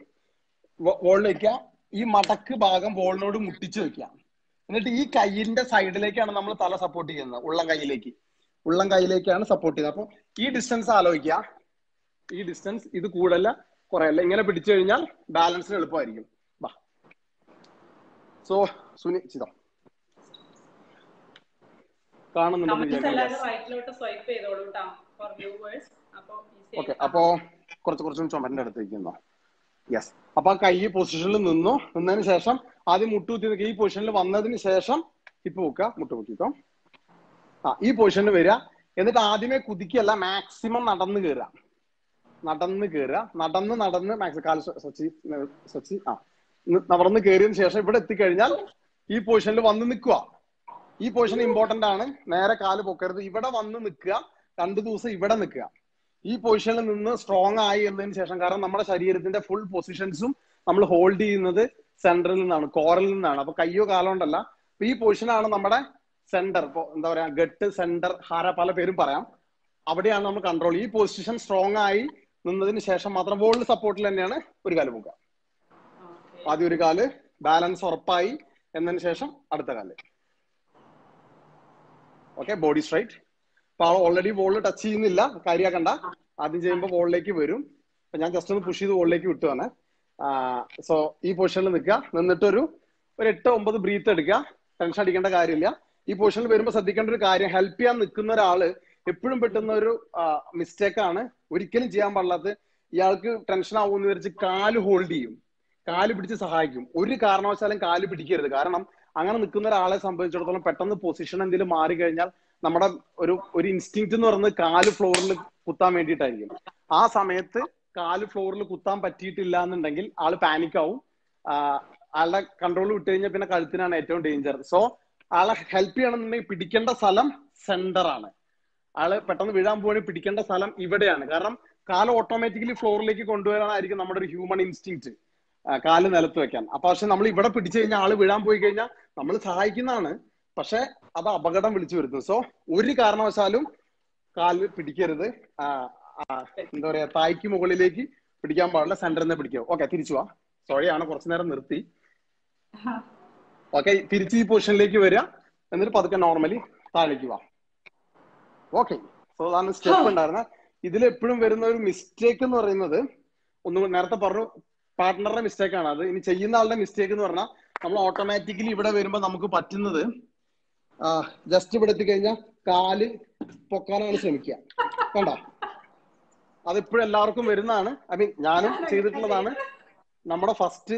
വോളിൽ വെക്കുക. ഈ മടക്ക് ഭാഗം വോളിനോട് മുട്ടിച്ച് വെക്കുക. എന്നിട്ട് ഈ കൈയിന്റെ സൈഡിലേക്കാണ് നമ്മൾ തല സപ്പോർട്ട് ചെയ്യുന്നത്, ഉള്ളം കൈയിലേക്കാണ് സപ്പോർട്ട് ചെയ്യുന്നത്. അപ്പൊ ഈ ഡിസ്റ്റൻസ് ആലോചിക്കുക. ഈ ഡിസ്റ്റൻസ് ഇത് കൂടല്ല കുറയല്ല, ഇങ്ങനെ പിടിച്ചു കഴിഞ്ഞാൽ ബാലൻസിന് എളുപ്പമായിരിക്കും. സോ സുനി ചെയ്തോ. ഓക്കെ, അപ്പോ കുറച്ചും ചുമരിന്റെ അടുത്ത് വയ്ക്കുന്നോ. യെസ്. അപ്പൊ ആ കൈ പൊസിഷനിൽ നിന്നതിന് ശേഷം ആദ്യം മുട്ടുകുത്തി നിൽക്കുക. ഈ പൊസിഷനിൽ വന്നതിന് ശേഷം ഇപ്പൊ വെക്കുക, മുട്ടുകുത്തിക്കോ. ഈ പൊസിഷനിൽ വരിക. എന്നിട്ട് ആദ്യമേ കുതിക്കല്ല, മാക്സിമം നടന്ന് കയറുക. നടന്ന് മാക്സിമം കാല് സ്വച്ചി നടന്ന് കയറിയതിനു ശേഷം ഇവിടെ എത്തിക്കഴിഞ്ഞാൽ ഈ പൊസിഷനിൽ വന്ന് നിൽക്കുക. ഈ പൊസിഷൻ ഇമ്പോർട്ടന്റ് ആണ്. നേരെ കാല് പൊക്കരുത്. ഇവിടെ വന്ന് നിൽക്കുക. 2 ദിവസം ഇവിടെ നിൽക്കുക. ഈ പൊസിഷനിൽ നിന്ന് സ്ട്രോങ് ആയി എന്നതിന് ശേഷം, കാരണം നമ്മുടെ ശരീരത്തിന്റെ ഫുൾ പൊസിഷൻസും നമ്മൾ ഹോൾഡ് ചെയ്യുന്നത് സെന്ററിൽ നിന്നാണ്, കോറിൽ നിന്നാണ്. അപ്പൊ കയ്യോ കാലോ ഉണ്ടല്ല. അപ്പൊ ഈ പൊസിഷനാണ് നമ്മുടെ സെന്റർ. ഇപ്പൊ എന്താ പറയാ, ഗട്ട്, സെന്റർ, ഹാര, പല പേരും പറയാം. അവിടെയാണ് നമ്മൾ കൺട്രോൾ. ഈ പൊസിഷൻ സ്ട്രോങ് ആയി നിന്നതിന് ശേഷം മാത്രം വോളിൽ സപ്പോർട്ടിൽ തന്നെയാണ് ഒരു കാല് പോകുക. ആദ്യം ഒരു കാല് ബാലൻസ് ഉറപ്പായി എന്നതിന് ശേഷം അടുത്ത കാല്. Okay, body straight. അപ്പൊ ഓൾറെഡി വോളിൽ ടച്ച് ചെയ്യുന്നില്ല, കാര്യാക്കണ്ട. ആദ്യം ചെയ്യുമ്പോൾ വോളിലേക്ക് വരും. അപ്പൊ ഞാൻ ജസ്റ്റ് ഒന്ന് പുഷ് ചെയ്ത് വോളിലേക്ക് വിട്ടുവാണ്. സോ ഈ പൊസിഷനിൽ നിൽക്കുക. നിന്നിട്ട് ഒരു 8-9 ബ്രീത്ത് എടുക്കുക. ടെൻഷൻ അടിക്കേണ്ട കാര്യമില്ല. ഈ പൊസിഷനിൽ വരുമ്പോൾ ശ്രദ്ധിക്കേണ്ട ഒരു കാര്യം, ഹെൽപ്പ് ചെയ്യാൻ നിൽക്കുന്ന ഒരാള് എപ്പോഴും പറ്റുന്ന ഒരു മിസ്റ്റേക്ക് ആണ്, ഒരിക്കലും ചെയ്യാൻ പാടില്ലാത്ത. ഇയാൾക്ക് ടെൻഷൻ ആവുമെന്ന് വിചാരിച്ച് കാല് ഹോൾഡ് ചെയ്യും, കാല് പിടിച്ച് സഹായിക്കും. ഒരു കാരണവശാലും കാല് പിടിക്കരുത്. കാരണം അങ്ങനെ നിൽക്കുന്ന ഒരാളെ സംബന്ധിച്ചിടത്തോളം പെട്ടെന്ന് പൊസിഷൻ എന്തെങ്കിലും മാറി കഴിഞ്ഞാൽ നമ്മുടെ ഒരു ഇൻസ്റ്റിങ്ക്റ്റ് എന്ന് പറയുന്നത് കാല് ഫ്ലോറിൽ കുത്താൻ വേണ്ടിയിട്ടായിരിക്കും. ആ സമയത്ത് കാല് ഫ്ലോറിൽ കുത്താൻ പറ്റിയിട്ടില്ല എന്നുണ്ടെങ്കിൽ ആള് പാനിക് ആവും. ആളുടെ കൺട്രോൾ വിട്ട് കഴിഞ്ഞാൽ പിന്നെ കഴുത്തിനാണ് ഏറ്റവും ഡേഞ്ചർ. സോ ആളെ ഹെൽപ്പ് ചെയ്യണമെന്നുണ്ടെങ്കിൽ പിടിക്കേണ്ട സ്ഥലം സെന്റർ ആണ്. ആള് പെട്ടെന്ന് വീഴാൻ പോയി പിടിക്കേണ്ട സ്ഥലം ഇവിടെയാണ്. കാരണം കാല് ഓട്ടോമാറ്റിക്കലി ഫ്ലോറിലേക്ക് കൊണ്ടുവരാനായിരിക്കും നമ്മുടെ ഒരു ഹ്യൂമൻ ഇൻസ്റ്റിങ്ക്റ്റ്, കാല് നിലത്ത് വെക്കാൻ. അപ്പൊ പക്ഷെ നമ്മൾ ഇവിടെ പിടിച്ചു കഴിഞ്ഞാൽ ആള് വീഴാൻ പോയി കഴിഞ്ഞാൽ നമ്മൾ സഹായിക്കുന്നതാണ്, പക്ഷെ അത് അപകടം വിളിച്ചു വരുത്തും. സോ ഒരു കാരണവശാലും കാല് പിടിക്കരുത്. എന്താ പറയാ, തായ്ക്ക് മുകളിലേക്ക് പിടിക്കാൻ പാടില്ല, സെന്ററിൽ നിന്ന് പിടിക്കുക. ഓക്കെ, തിരിച്ചു പോവാ. സോറി ആണ്, കുറച്ചു നേരം നിർത്തി. ഓക്കെ, തിരിച്ച് ഈ പൊസിഷനിലേക്ക് വരിക, എന്നിട്ട് പതുക്കെ നോർമലി താഴേക്ക് പോവാം. ഓക്കെ, സോ അതാണ് സ്റ്റെപ്പ് ഉണ്ടായിരുന്നത്. ഇതിൽ എപ്പോഴും വരുന്ന ഒരു മിസ്റ്റേക്ക് എന്ന് പറയുന്നത്, ഒന്നും നേരത്തെ പറഞ്ഞു, പാർട്ട്ണറുടെ മിസ്റ്റേക്ക് ആണ് അത്. ഇനി ചെയ്യുന്ന ആളുടെ മിസ്റ്റേക്ക് എന്ന് പറഞ്ഞാൽ, നമ്മൾ ഓട്ടോമാറ്റിക്കലി ഇവിടെ വരുമ്പോൾ നമുക്ക് പറ്റുന്നത് ജസ്റ്റ് ഇവിടെ എത്തിക്കഴിഞ്ഞാൽ കാല് പൊക്കാനാണ് ശ്രമിക്കുക. കണ്ടോ? അതിപ്പോഴും എല്ലാവർക്കും വരുന്നതാണ്. ഐ മീൻ ഞാനും ചെയ്തിട്ടുള്ളതാണ്. നമ്മുടെ ഫസ്റ്റ്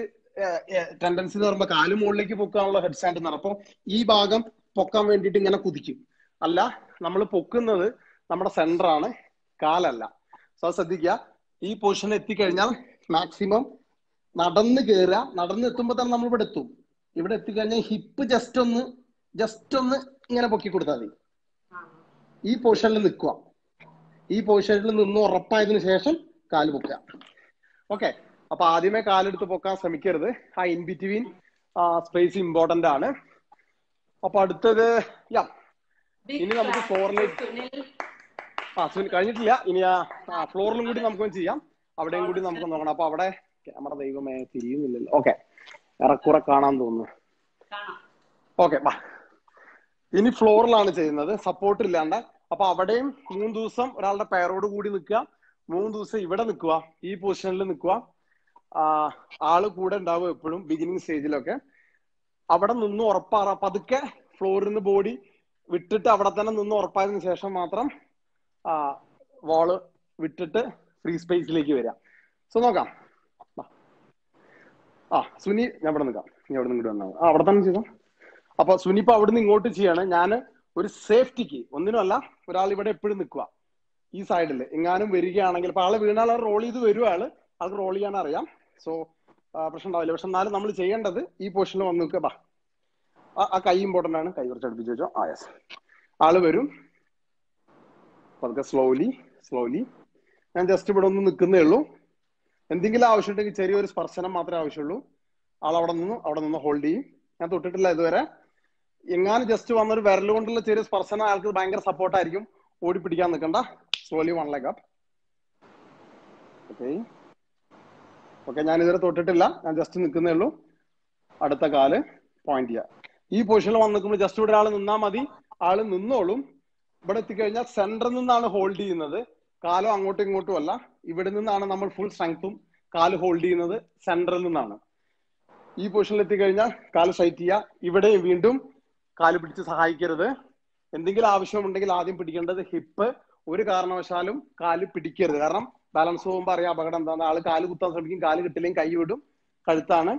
ടെൻഡൻസി എന്ന് പറയുമ്പോൾ കാല് മുകളിലേക്ക് പൊക്കാനുള്ള ഹെഡ് സ്റ്റാൻഡ് എന്നാണ്. അപ്പോൾ ഈ ഭാഗം പൊക്കാൻ വേണ്ടിയിട്ട് ഇങ്ങനെ കുതിക്കും. അല്ല, നമ്മൾ പൊക്കുന്നത് നമ്മുടെ സെന്റർ ആണ്, കാലല്ല. സോ ശ്രദ്ധിക്കുക, ഈ പൊസിഷൻ എത്തിക്കഴിഞ്ഞാൽ മാക്സിമം നടന്ന് കയറുക. നടന്ന് എത്തുമ്പോൾ തന്നെ നമ്മൾ ഇവിടെ എത്തും. ഇവിടെ എത്തിക്കഴിഞ്ഞാൽ ഹിപ്പ് ജസ്റ്റ് ഒന്ന് ഇങ്ങനെ പൊക്കി കൊടുത്താൽ മതി. ഈ പൊസിഷനിൽ നിൽക്കുക. ഈ പൊസിഷനിൽ നിന്ന് ഉറപ്പായതിനു ശേഷം കാല് പൊക്കുക. ഓക്കെ, അപ്പൊ ആദ്യമേ കാലെടുത്ത് പൊക്കാൻ ശ്രമിക്കരുത്. ആ ഇൻ ബിറ്റ്വീൻ സ്പേസ് ഇമ്പോർട്ടന്റ് ആണ്. അപ്പൊ അടുത്തത് ഇനി നമുക്ക് ഫ്ലോറിലേക്ക് കഴിഞ്ഞിട്ടില്ല. ഇനി ഫ്ലോറിലും കൂടി നമുക്കൊന്ന് ചെയ്യാം. അവിടെയും കൂടി നമുക്ക് നോക്കണം. അപ്പൊ അവിടെ നമ്മുടെ ദൈവമേ തിരിയുന്നില്ലല്ലോ. ഓക്കെ, ഏറെക്കുറെ കാണാൻ തോന്നുന്നു. ഓക്കെ, ഇനി ഫ്ലോറിലാണ് ചെയ്യുന്നത്, സപ്പോർട്ട് ഇല്ലാണ്ട്. അപ്പൊ അവിടെയും 3 ദിവസം ഒരാളുടെ പെയറോട് കൂടി നിൽക്കുക. 3 ദിവസം ഇവിടെ നിൽക്കുക, ഈ പൊസിഷനിൽ നിൽക്കുക. ആള് കൂടെ ഉണ്ടാവും എപ്പോഴും ബിഗിനിങ് സ്റ്റേജിലൊക്കെ. അവിടെ നിന്ന് ഉറപ്പാറാ, പതുക്കെ ഫ്ലോറിൽ നിന്ന് ബോഡി വിട്ടിട്ട് അവിടെ തന്നെ നിന്ന് ഉറപ്പായതിനു ശേഷം മാത്രം വാള് വിട്ടിട്ട് ഫ്രീ സ്പേസിലേക്ക് വരിക. സോ നോക്കാം. സുനി, ഞാൻ ഇവിടെ നിൽക്കാം. നീ അവിടെ നിന്ന് ഇങ്ങോട്ട് വന്നാൽ അവിടെ തന്നെ ചെയ്തോ. അപ്പൊ സുനി ഇപ്പൊ അവിടെ നിന്ന് ഇങ്ങോട്ട് ചെയ്യാണ്. ഞാൻ ഒരു സേഫ്റ്റിക്ക്, ഒന്നിനുമല്ല, ഒരാൾ ഇവിടെ എപ്പോഴും നിൽക്കുക ഈ സൈഡിൽ. എങ്ങാനും വരികയാണെങ്കിൽ ഇപ്പൊ ആള് വീണാൽ റോൾ ചെയ്ത് വരും. ആൾക്ക് റോൾ ചെയ്യാൻ അറിയാം. സോ പ്രശ്നം ഉണ്ടാവില്ല. പക്ഷെ എന്നാലും നമ്മൾ ചെയ്യേണ്ടത് ഈ പൊസിഷനിൽ വന്ന് നിൽക്കുക. ആ കൈ ഇമ്പോർട്ടന്റ് ആണ്. കൈ കുറച്ച് അടുപ്പിച്ച് വെച്ചോ. യെസ്, ആള് വരും. പതുക്കെ സ്ലോലി ഞാൻ ജസ്റ്റ് ഇവിടെ ഒന്ന് നിൽക്കുന്നേ ഉള്ളൂ. എന്തെങ്കിലും ആവശ്യമുണ്ടെങ്കിൽ ചെറിയൊരു സ്പർശനം മാത്രമേ ആവശ്യമുള്ളൂ. ആൾ അവിടെ നിന്ന് ഹോൾഡ് ചെയ്യും. ഞാൻ തൊട്ടിട്ടില്ല ഇതുവരെ. എങ്ങാനും ജസ്റ്റ് വന്നൊരു വിരലുകൊണ്ടുള്ള ചെറിയ സ്പർശനം ആൾക്ക് ഭയങ്കര സപ്പോർട്ടായിരിക്കും. ഓടി പിടിക്കാൻ നിൽക്കണ്ട. Slowly 1 leg up. ഓക്കെ, ഞാൻ ഇതുവരെ തൊട്ടിട്ടില്ല. ഞാൻ ജസ്റ്റ് നിൽക്കുന്നേ ഉള്ളൂ. അടുത്ത കാല് പോയിന്റ് ചെയ്യുക. ഈ പൊസിഷനിൽ വന്ന് നിൽക്കുമ്പോൾ ജസ്റ്റ് ഇവിടെ ഒരാൾ നിന്നാൽ മതി. ആള് നിന്നോളും. ഇവിടെ എത്തിക്കഴിഞ്ഞാൽ സെന്ററിൽ നിന്നാണ് ഹോൾഡ് ചെയ്യുന്നത്. കാലോ അങ്ങോട്ടും ഇങ്ങോട്ടും അല്ല. ഇവിടെ നിന്നാണ് നമ്മൾ ഫുൾ സ്ട്രെങ്ത്തും കാല് ഹോൾഡ് ചെയ്യുന്നത് സെന്ററിൽ നിന്നാണ്. ഈ പൊസിഷനിൽ എത്തിക്കഴിഞ്ഞാൽ കാല് സ്ട്രൈറ്റ് ചെയ്യുക. ഇവിടെ വീണ്ടും കാല് പിടിച്ച് സഹായിക്കരുത്. എന്തെങ്കിലും ആവശ്യമുണ്ടെങ്കിൽ ആദ്യം പിടിക്കേണ്ടത് ഹിപ്പ്. ഒരു കാരണവശാലും കാല് പിടിക്കരുത്. കാരണം ബാലൻസ് പോകുമ്പോൾ അറിയാം അപകടം എന്താണ്. ആള് കാല് കുത്താൻ ശ്രമിക്കും, കാല് കിട്ടില്ലെങ്കിൽ കൈ വിടും. കഴുത്താണ്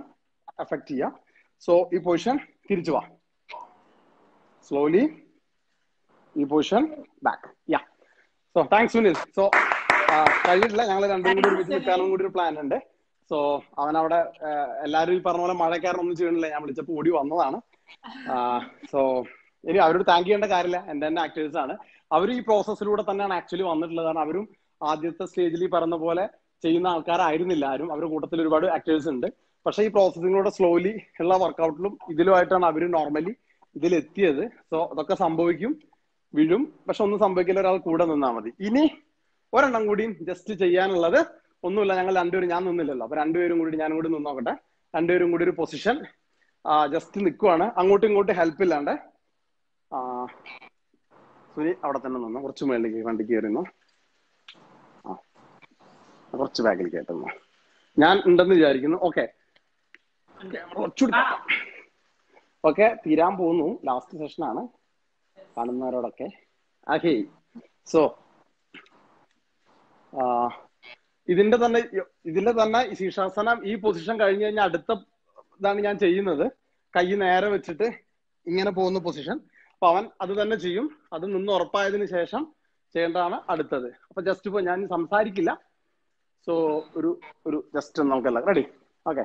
എഫക്ട് ചെയ്യുക. സോ ഈ പൊസിഷൻ തിരിച്ചു വാ. സ്ലോലി ഈ position back. So thanks Sunil. So കഴിഞ്ഞിട്ടില്ല, ഞങ്ങൾ രണ്ടും കൂടി ഒരുമിച്ച് നിൽക്കാനും കൂടി ഒരു പ്ലാൻ ഉണ്ട്. സോ അവനവിടെ എല്ലാവരും ഈ പറഞ്ഞ പോലെ മഴക്കാരനൊന്നും ചെയ്യണില്ല. ഞാൻ വിളിച്ചപ്പോൾ ഓടി വന്നതാണ്. സോ ഇനി അവരോട് താങ്ക് ചെയ്യേണ്ട കാര്യമില്ല. എന്റെ തന്നെ ആക്ടേഴ്സ് ആണ്. അവർ ഈ പ്രോസസ്സിലൂടെ തന്നെയാണ് ആക്ച്വലി വന്നിട്ടുള്ളതാണ്. അവരും ആദ്യത്തെ സ്റ്റേജിൽ ഈ പറഞ്ഞ പോലെ ചെയ്യുന്ന ആൾക്കാരായിരുന്നില്ല ആരും. അവരുടെ കൂട്ടത്തിൽ ഒരുപാട് ആക്ടേഴ്സ് ഉണ്ട്. പക്ഷെ ഈ പ്രോസസ്സിലൂടെ സ്ലോലി ഉള്ള വർക്കൗട്ടിലും ഇതിലുമായിട്ടാണ് അവർ നോർമലി ഇതിലെത്തിയത്. സോ അതൊക്കെ സംഭവിക്കും, വീഴും. പക്ഷെ ഒന്നും സംഭവിക്കില്ല, ഒരാൾ കൂടെ നിന്നാൽ മതി. ഇനി ഒരെണ്ണം കൂടിയും ജസ്റ്റ് ചെയ്യാനുള്ളത് ഒന്നുമില്ല. ഞങ്ങൾ രണ്ടുപേരും, ഞാൻ നിന്നില്ലല്ലോ, അപ്പൊ രണ്ടുപേരും കൂടി ഞാനും കൂടി നിന്ന് നോക്കട്ടെ. രണ്ടുപേരും കൂടി ഒരു പൊസിഷൻ ജസ്റ്റ് നിൽക്കുവാണ്, അങ്ങോട്ടും ഇങ്ങോട്ടും ഹെൽപ്പ് ഇല്ലാണ്ട്. സുനി അവിടെ തന്നെ നിന്നു. കുറച്ച് മേളിലേക്ക് വണ്ടിക്ക് കയറിന്നു. കുറച്ച് ബാക്കിലേക്ക് ആയിട്ടുന്നു. ഞാൻ ഉണ്ടെന്ന് വിചാരിക്കുന്നു. ഓക്കെ, ഓക്കെ, തീരാൻ പോകുന്നു. ലാസ്റ്റ് സെഷനാണ്. കാണുന്നവരോടൊക്കെ സോ ഇതിന്റെ തന്നെ ശീർഷാസനം ഈ പൊസിഷൻ കഴിഞ്ഞ് കഴിഞ്ഞാൽ അടുത്ത ഇതാണ് ഞാൻ ചെയ്യുന്നത്. കൈ നേരെ വെച്ചിട്ട് ഇങ്ങനെ പോകുന്ന പൊസിഷൻ. അപ്പൊ അവൻ അത് തന്നെ ചെയ്യും. അത് നിന്ന് ഉറപ്പായതിനു ശേഷം ചെയ്യേണ്ടതാണ് അടുത്തത്. അപ്പൊ ജസ്റ്റ് ഇപ്പൊ ഞാൻ സംസാരിക്കില്ല. സോ ഒരു ജസ്റ്റ് നമുക്കല്ല റെഡി. ഓക്കെ,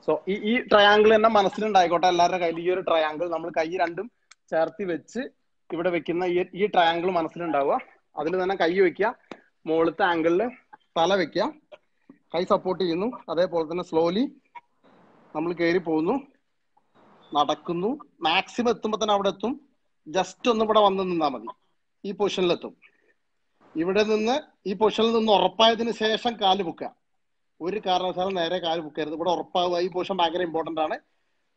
സോ ഈ ട്രയാങ്കിൾ തന്നെ മനസ്സിലുണ്ടായിക്കോട്ടെ എല്ലാവരുടെ കയ്യിൽ. ഈ ഒരു ട്രയാങ്കിൾ നമ്മൾ കൈ രണ്ടും ചേർത്തി വെച്ച് ഇവിടെ വെക്കുന്ന ഈ ട്രയാങ്കിൾ മനസ്സിലുണ്ടാവുക. അതിൽ തന്നെ കൈ വെക്കുക, മുകളിലത്തെ ആംഗിളിൽ തല വെക്കുക, കൈ സപ്പോർട്ട് ചെയ്യുന്നു. അതേപോലെ തന്നെ സ്ലോലി നമ്മൾ കയറി പോകുന്നു, നടക്കുന്നു. മാക്സിമം എത്തുമ്പോൾ തന്നെ അവിടെ എത്തും. ജസ്റ്റ് ഒന്ന് ഇവിടെ വന്ന് നിന്നാൽ മതി. ഈ പൊസിഷനിലെത്തും. ഇവിടെ നിന്ന് ഈ പൊസിഷനിൽ നിന്ന് ഉറപ്പായതിനു ശേഷം കാല് പൊക്കുക. ഒരു കാരണവശാലും നേരെ കാല് പൊക്കരുത്. ഇവിടെ ഉറപ്പാവുക. ഈ പൊസിഷൻ ഭയങ്കര ഇമ്പോർട്ടന്റ് ആണ്.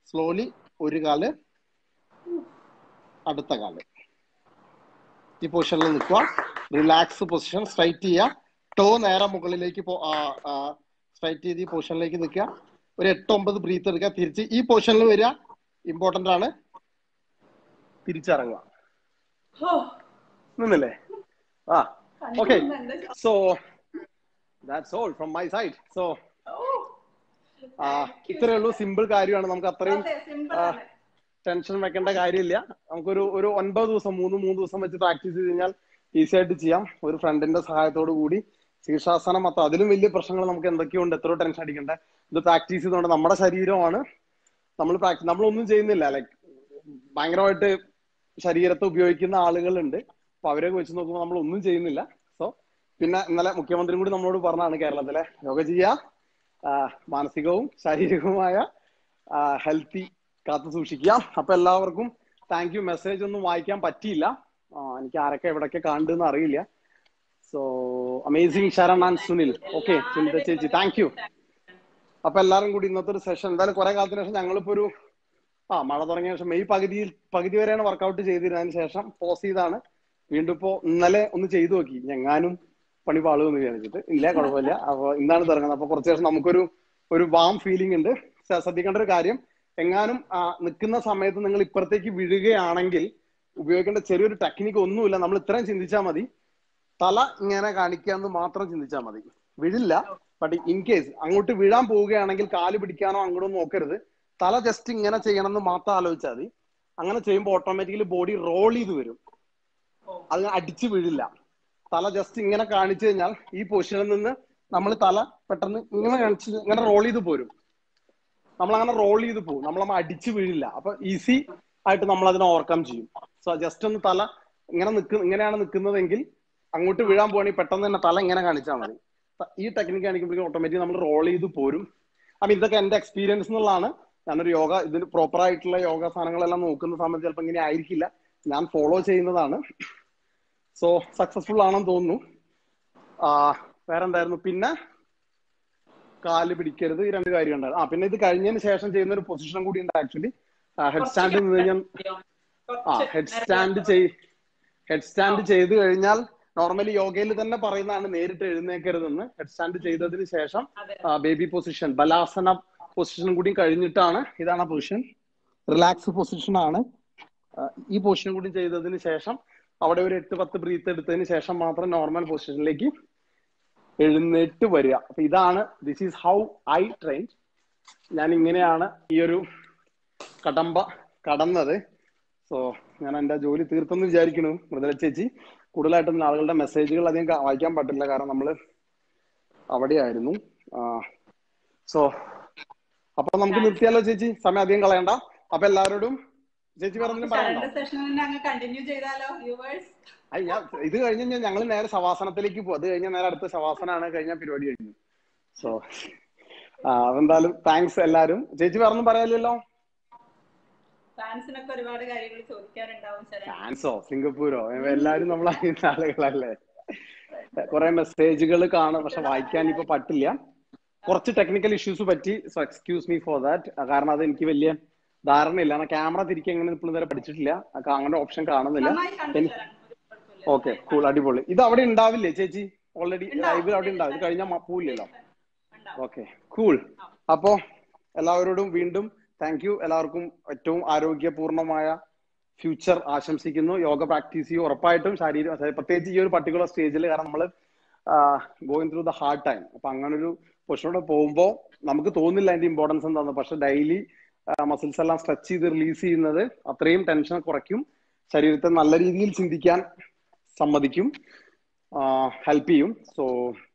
സ്ലോലി ഒരു കാല് അടുത്ത കാല് ഈ പൊസിഷനിൽ നിൽക്കുക. റിലാക്സ് പൊസിഷൻ, സ്ട്രൈറ്റ് ചെയ്യുക. ടോ നേരെ മുകളിലേക്ക് സ്ട്രൈറ്റ് ചെയ്ത് ഈ പൊസിഷനിലേക്ക് നിൽക്കുക. ഒരു 8-9 ബ്രീത്ത് എടുക്കുക. തിരിച്ച് ഈ പൊസിഷനിൽ വരിക. ഇമ്പോർട്ടന്റ് ആണ്. തിരിച്ചിറങ്ങുക. നിന്നില്ലേ? Okay. So that's all from my side. So ഇത്രയേ ഉള്ളൂ. സിമ്പിൾ കാര്യമാണ്. നമുക്ക് അത്രയും ടെൻഷൻ വെക്കേണ്ട കാര്യമില്ല. നമുക്കൊരു 9 ദിവസം 3 ദിവസം വെച്ച് പ്രാക്ടീസ് ചെയ്ത് കഴിഞ്ഞാൽ ഈസി ആയിട്ട് ചെയ്യാം. ഒരു ഫ്രണ്ടിന്റെ സഹായത്തോടു കൂടി ശീർഷാസനം മാത്രം. അതിലും വലിയ പ്രശ്നങ്ങൾ നമുക്ക് എന്തൊക്കെയുണ്ട്, എത്രയോ ടെൻഷൻ അടിക്കണ്ടേ. ഇത് പ്രാക്ടീസ് ചെയ്തുകൊണ്ട് നമ്മുടെ ശരീരമാണ് നമ്മളൊന്നും ചെയ്യുന്നില്ല. ലൈക്ക് ഭയങ്കരമായിട്ട് ശരീരത്തെ ഉപയോഗിക്കുന്ന ആളുകളുണ്ട്. അപ്പൊ അവരെ വെച്ച് നോക്കുമ്പോൾ നമ്മൾ ഒന്നും ചെയ്യുന്നില്ല. സോ പിന്നെ ഇന്നലെ മുഖ്യമന്ത്രി കൂടി നമ്മളോട് പറഞ്ഞാണ് കേരളത്തിലെ യോഗ ചെയ്യുക, മാനസികവും ശാരീരികവുമായ ഹെൽത്തി കാത്തു സൂക്ഷിക്കുക. അപ്പൊ എല്ലാവർക്കും താങ്ക് യു. മെസ്സേജ് ഒന്നും വായിക്കാൻ പറ്റിയില്ല. എനിക്ക് ആരൊക്കെ എവിടൊക്കെ കണ്ടെന്ന് അറിയില്ല. So amazing Sharan and Sunil. Okay Sunitha ചേച്ചി താങ്ക് യു. അപ്പൊ എല്ലാവരും കൂടി ഇന്നത്തെ ഒരു സെഷൻ എന്തായാലും കുറെ കാലത്തിന് ശേഷം ഞങ്ങളിപ്പോ ഒരു മഴ തുടങ്ങിയ ശേഷം മെയ് പകുതി വരെയാണ് വർക്കൗട്ട് ചെയ്തിരുന്നതിന് ശേഷം പോസ് ചെയ്താണ്. വീണ്ടും ഇപ്പോ ഇന്നലെ ഒന്ന് ചെയ്തു നോക്കി. ഞങ്ങാനും പണി പാളുമെന്ന് വിചാരിച്ചിട്ട് ഇല്ല, കുഴപ്പമില്ല. അപ്പൊ ഇന്നാണ് തുടങ്ങുന്നത്. അപ്പൊ കുറച്ച് ദിവസം നമുക്കൊരു വാം ഫീലിംഗ് ഉണ്ട്. ശ്രദ്ധിക്കേണ്ട ഒരു കാര്യം, എങ്ങാനും നിൽക്കുന്ന സമയത്ത് നിങ്ങൾ ഇപ്പുറത്തേക്ക് വീഴുകയാണെങ്കിൽ ഉപയോഗിക്കേണ്ട ചെറിയൊരു ടെക്നിക്ക് ഒന്നുമില്ല. നമ്മൾ ഇത്രയും ചിന്തിച്ചാൽ മതി. തല ഇങ്ങനെ കാണിക്കാന്ന് മാത്രം ചിന്തിച്ചാൽ മതി. വീഴില്ല. ബട്ട് ഇൻ കേസ് അങ്ങോട്ട് വീഴാൻ പോവുകയാണെങ്കിൽ കാല് പിടിക്കാനോ അങ്ങോട്ടും നോക്കരുത്. തല ജസ്റ്റ് ഇങ്ങനെ ചെയ്യണം എന്ന് മാത്രം ആലോചിച്ചാൽ മതി. അങ്ങനെ ചെയ്യുമ്പോൾ ഓട്ടോമാറ്റിക്കലി ബോഡി റോൾ ചെയ്ത് വരും. അത് അടിച്ചു വീഴില്ല. തല ജസ്റ്റ് ഇങ്ങനെ കാണിച്ചു കഴിഞ്ഞാൽ ഈ പൊസിഷനിൽ നിന്ന് നമ്മൾ തല പെട്ടെന്ന് ഇങ്ങനെ കാണിച്ച് ഇങ്ങനെ റോൾ ചെയ്ത് പോരും. നമ്മളങ്ങനെ റോൾ ചെയ്ത് പോകും. നമ്മളമ്മ അടിച്ചു വീഴില്ല. അപ്പൊ ഈസി ആയിട്ട് നമ്മൾ അതിനെ ഓവർകം ചെയ്യും. സോ ജസ്റ്റ് ഒന്ന് തല ഇങ്ങനെയാണ് നിൽക്കുന്നതെങ്കിൽ അങ്ങോട്ട് വീഴാൻ പോകണമെങ്കിൽ പെട്ടെന്ന് തന്നെ തല ഇങ്ങനെ കാണിച്ചാൽ മതി. ഈ ടെക്നിക്ക് കാണിക്കുമ്പോഴേക്കും ഓട്ടോമാറ്റിക് നമ്മൾ റോൾ ചെയ്ത് പോരും. അപ്പൊ ഇതൊക്കെ എന്റെ എക്സ്പീരിയൻസ് എന്നുള്ളതാണ്. ഞാനൊരു ഇതിന് പ്രോപ്പർ ആയിട്ടുള്ള യോഗ സാധനങ്ങളെല്ലാം നോക്കുന്ന സമയത്ത് ചിലപ്പോൾ ഇങ്ങനെ ആയിരിക്കില്ല. ഞാൻ ഫോളോ ചെയ്യുന്നതാണ്. സോ സക്സസ്ഫുൾ ആണെന്ന് തോന്നുന്നു. വേറെന്തായിരുന്നു? പിന്നെ കാല് പിടിക്കരുത്. ഈ 2 കാര്യം ഉണ്ടായിരുന്നു. പിന്നെ ഇത് കഴിഞ്ഞതിന് ശേഷം ചെയ്യുന്ന ഒരു പൊസിഷൻ കൂടി ഉണ്ട് ആക്ച്വലി. ഹെഡ് സ്റ്റാൻഡ് നിന്ന് കഴിഞ്ഞാൽ ഹെഡ് സ്റ്റാൻഡ് ചെയ്ത് കഴിഞ്ഞാൽ നോർമലി യോഗയിൽ തന്നെ പറയുന്നതാണ് നേരിട്ട് എഴുന്നേക്കരുതെന്ന്. ഹെഡ് സ്റ്റാൻഡ് ചെയ്തതിന് ശേഷം ബേബി പൊസിഷൻ, ബലാസന പൊസിഷനും കൂടി കഴിഞ്ഞിട്ടാണ്, ഇതാണ് പൊസിഷൻ, റിലാക്സ് പൊസിഷൻ ആണ്. ഈ പൊസിഷൻ കൂടി ചെയ്തതിന് ശേഷം അവിടെ ഒരു 8-10 ബ്രീത്ത് എടുത്തതിന് ശേഷം മാത്രം നോർമൽ പൊസിഷനിലേക്ക് എഴുന്നേറ്റ് വരിക. അപ്പൊ ഇതാണ്, this is how I train. ഞാൻ ഇങ്ങനെയാണ് ഈ ഒരു കടമ്പ കടന്നത്. സോ ഞാൻ എന്റെ ജോലി തീർത്തെന്ന് വിചാരിക്കുന്നു. മൃദുല ചേച്ചി, കൂടുതലായിട്ടൊന്നും ആളുകളുടെ മെസ്സേജുകൾ അധികം വായിക്കാൻ പറ്റില്ല, കാരണം നമ്മൾ അവിടെയായിരുന്നു. സോ അപ്പൊ നമുക്ക് നിർത്തിയാലോ ചേച്ചി? സമയം അധികം കളയണ്ട. അപ്പൊ എല്ലാവരോടും ചേച്ചി പറഞ്ഞാലും പറയണ്ടോ? ഇത് കഴിഞ്ഞ് ഞങ്ങൾ നേരെ ശവാസനത്തിലേക്ക് പോകും. അത് കഴിഞ്ഞാൽ നേരെ അടുത്ത ശവാസനാണ്. കഴിഞ്ഞ പരിപാടി കഴിഞ്ഞു. സോ അതെന്തായാലും താങ്ക്സ് എല്ലാരും. ചേച്ചി വേറൊന്നും പറയാനില്ലല്ലോ? ഫാൻസിനൊക്കെ ഒരുപാട് കാര്യങ്ങൾ ചോദിക്കാറുണ്ടാവും. ഫാൻസോ സിംഗപ്പൂരോ എല്ലാരും നമ്മൾ അറിയുന്ന ആളുകളല്ലേ. കുറെ മെസ്സേജുകൾ കാണും, പക്ഷെ വായിക്കാൻ ഇപ്പൊ പറ്റില്ല. കുറച്ച് ടെക്നിക്കൽ ഇഷ്യൂസ് പറ്റി. So excuse me for that. കാരണം അത് എനിക്ക് വലിയ ധാരണയില്ല. ക്യാമറ തിരിക്കാൻ എങ്ങനെ ഇപ്പോഴും വരെ പഠിച്ചിട്ടില്ല. അങ്ങനെ ഓപ്ഷൻ കാണുന്നില്ല. ഓക്കെ കൂൾ, അടിപൊളി. ഇത് അവിടെ ഉണ്ടാവില്ലേ ചേച്ചി? ഓൾറെഡി ലൈവ് അവിടെ ഉണ്ടാവും. ഇത് കഴിഞ്ഞാൽ പോവില്ലല്ലോ. Okay cool. അപ്പോ എല്ലാവരോടും വീണ്ടും താങ്ക് യു. എല്ലാവർക്കും ഏറ്റവും ആരോഗ്യപൂർണമായ ഫ്യൂച്ചർ ആശംസിക്കുന്നു. യോഗ പ്രാക്ടീസ് ചെയ്യും ഉറപ്പായിട്ടും. പ്രത്യേകിച്ച് ഈ ഒരു പർട്ടിക്കുലർ സ്റ്റേജിൽ, കാരണം നമ്മൾ going through the hard time. അപ്പൊ അങ്ങനെ ഒരു പൊസിഷനോടെ പോകുമ്പോൾ നമുക്ക് തോന്നില്ല അതിന്റെ ഇമ്പോർട്ടൻസ് എന്താണെന്ന്. പക്ഷെ ഡെയിലി മസിൽസ് എല്ലാം സ്ട്രെച്ച് ചെയ്ത് റിലീസ് ചെയ്യുന്നത് അത്രയും ടെൻഷൻ കുറയ്ക്കും, ശരീരത്തെ നല്ല രീതിയിൽ ചിന്തിക്കാൻ സമ്മതിക്കും, ഹെൽപ്പ് ചെയ്യും. സോ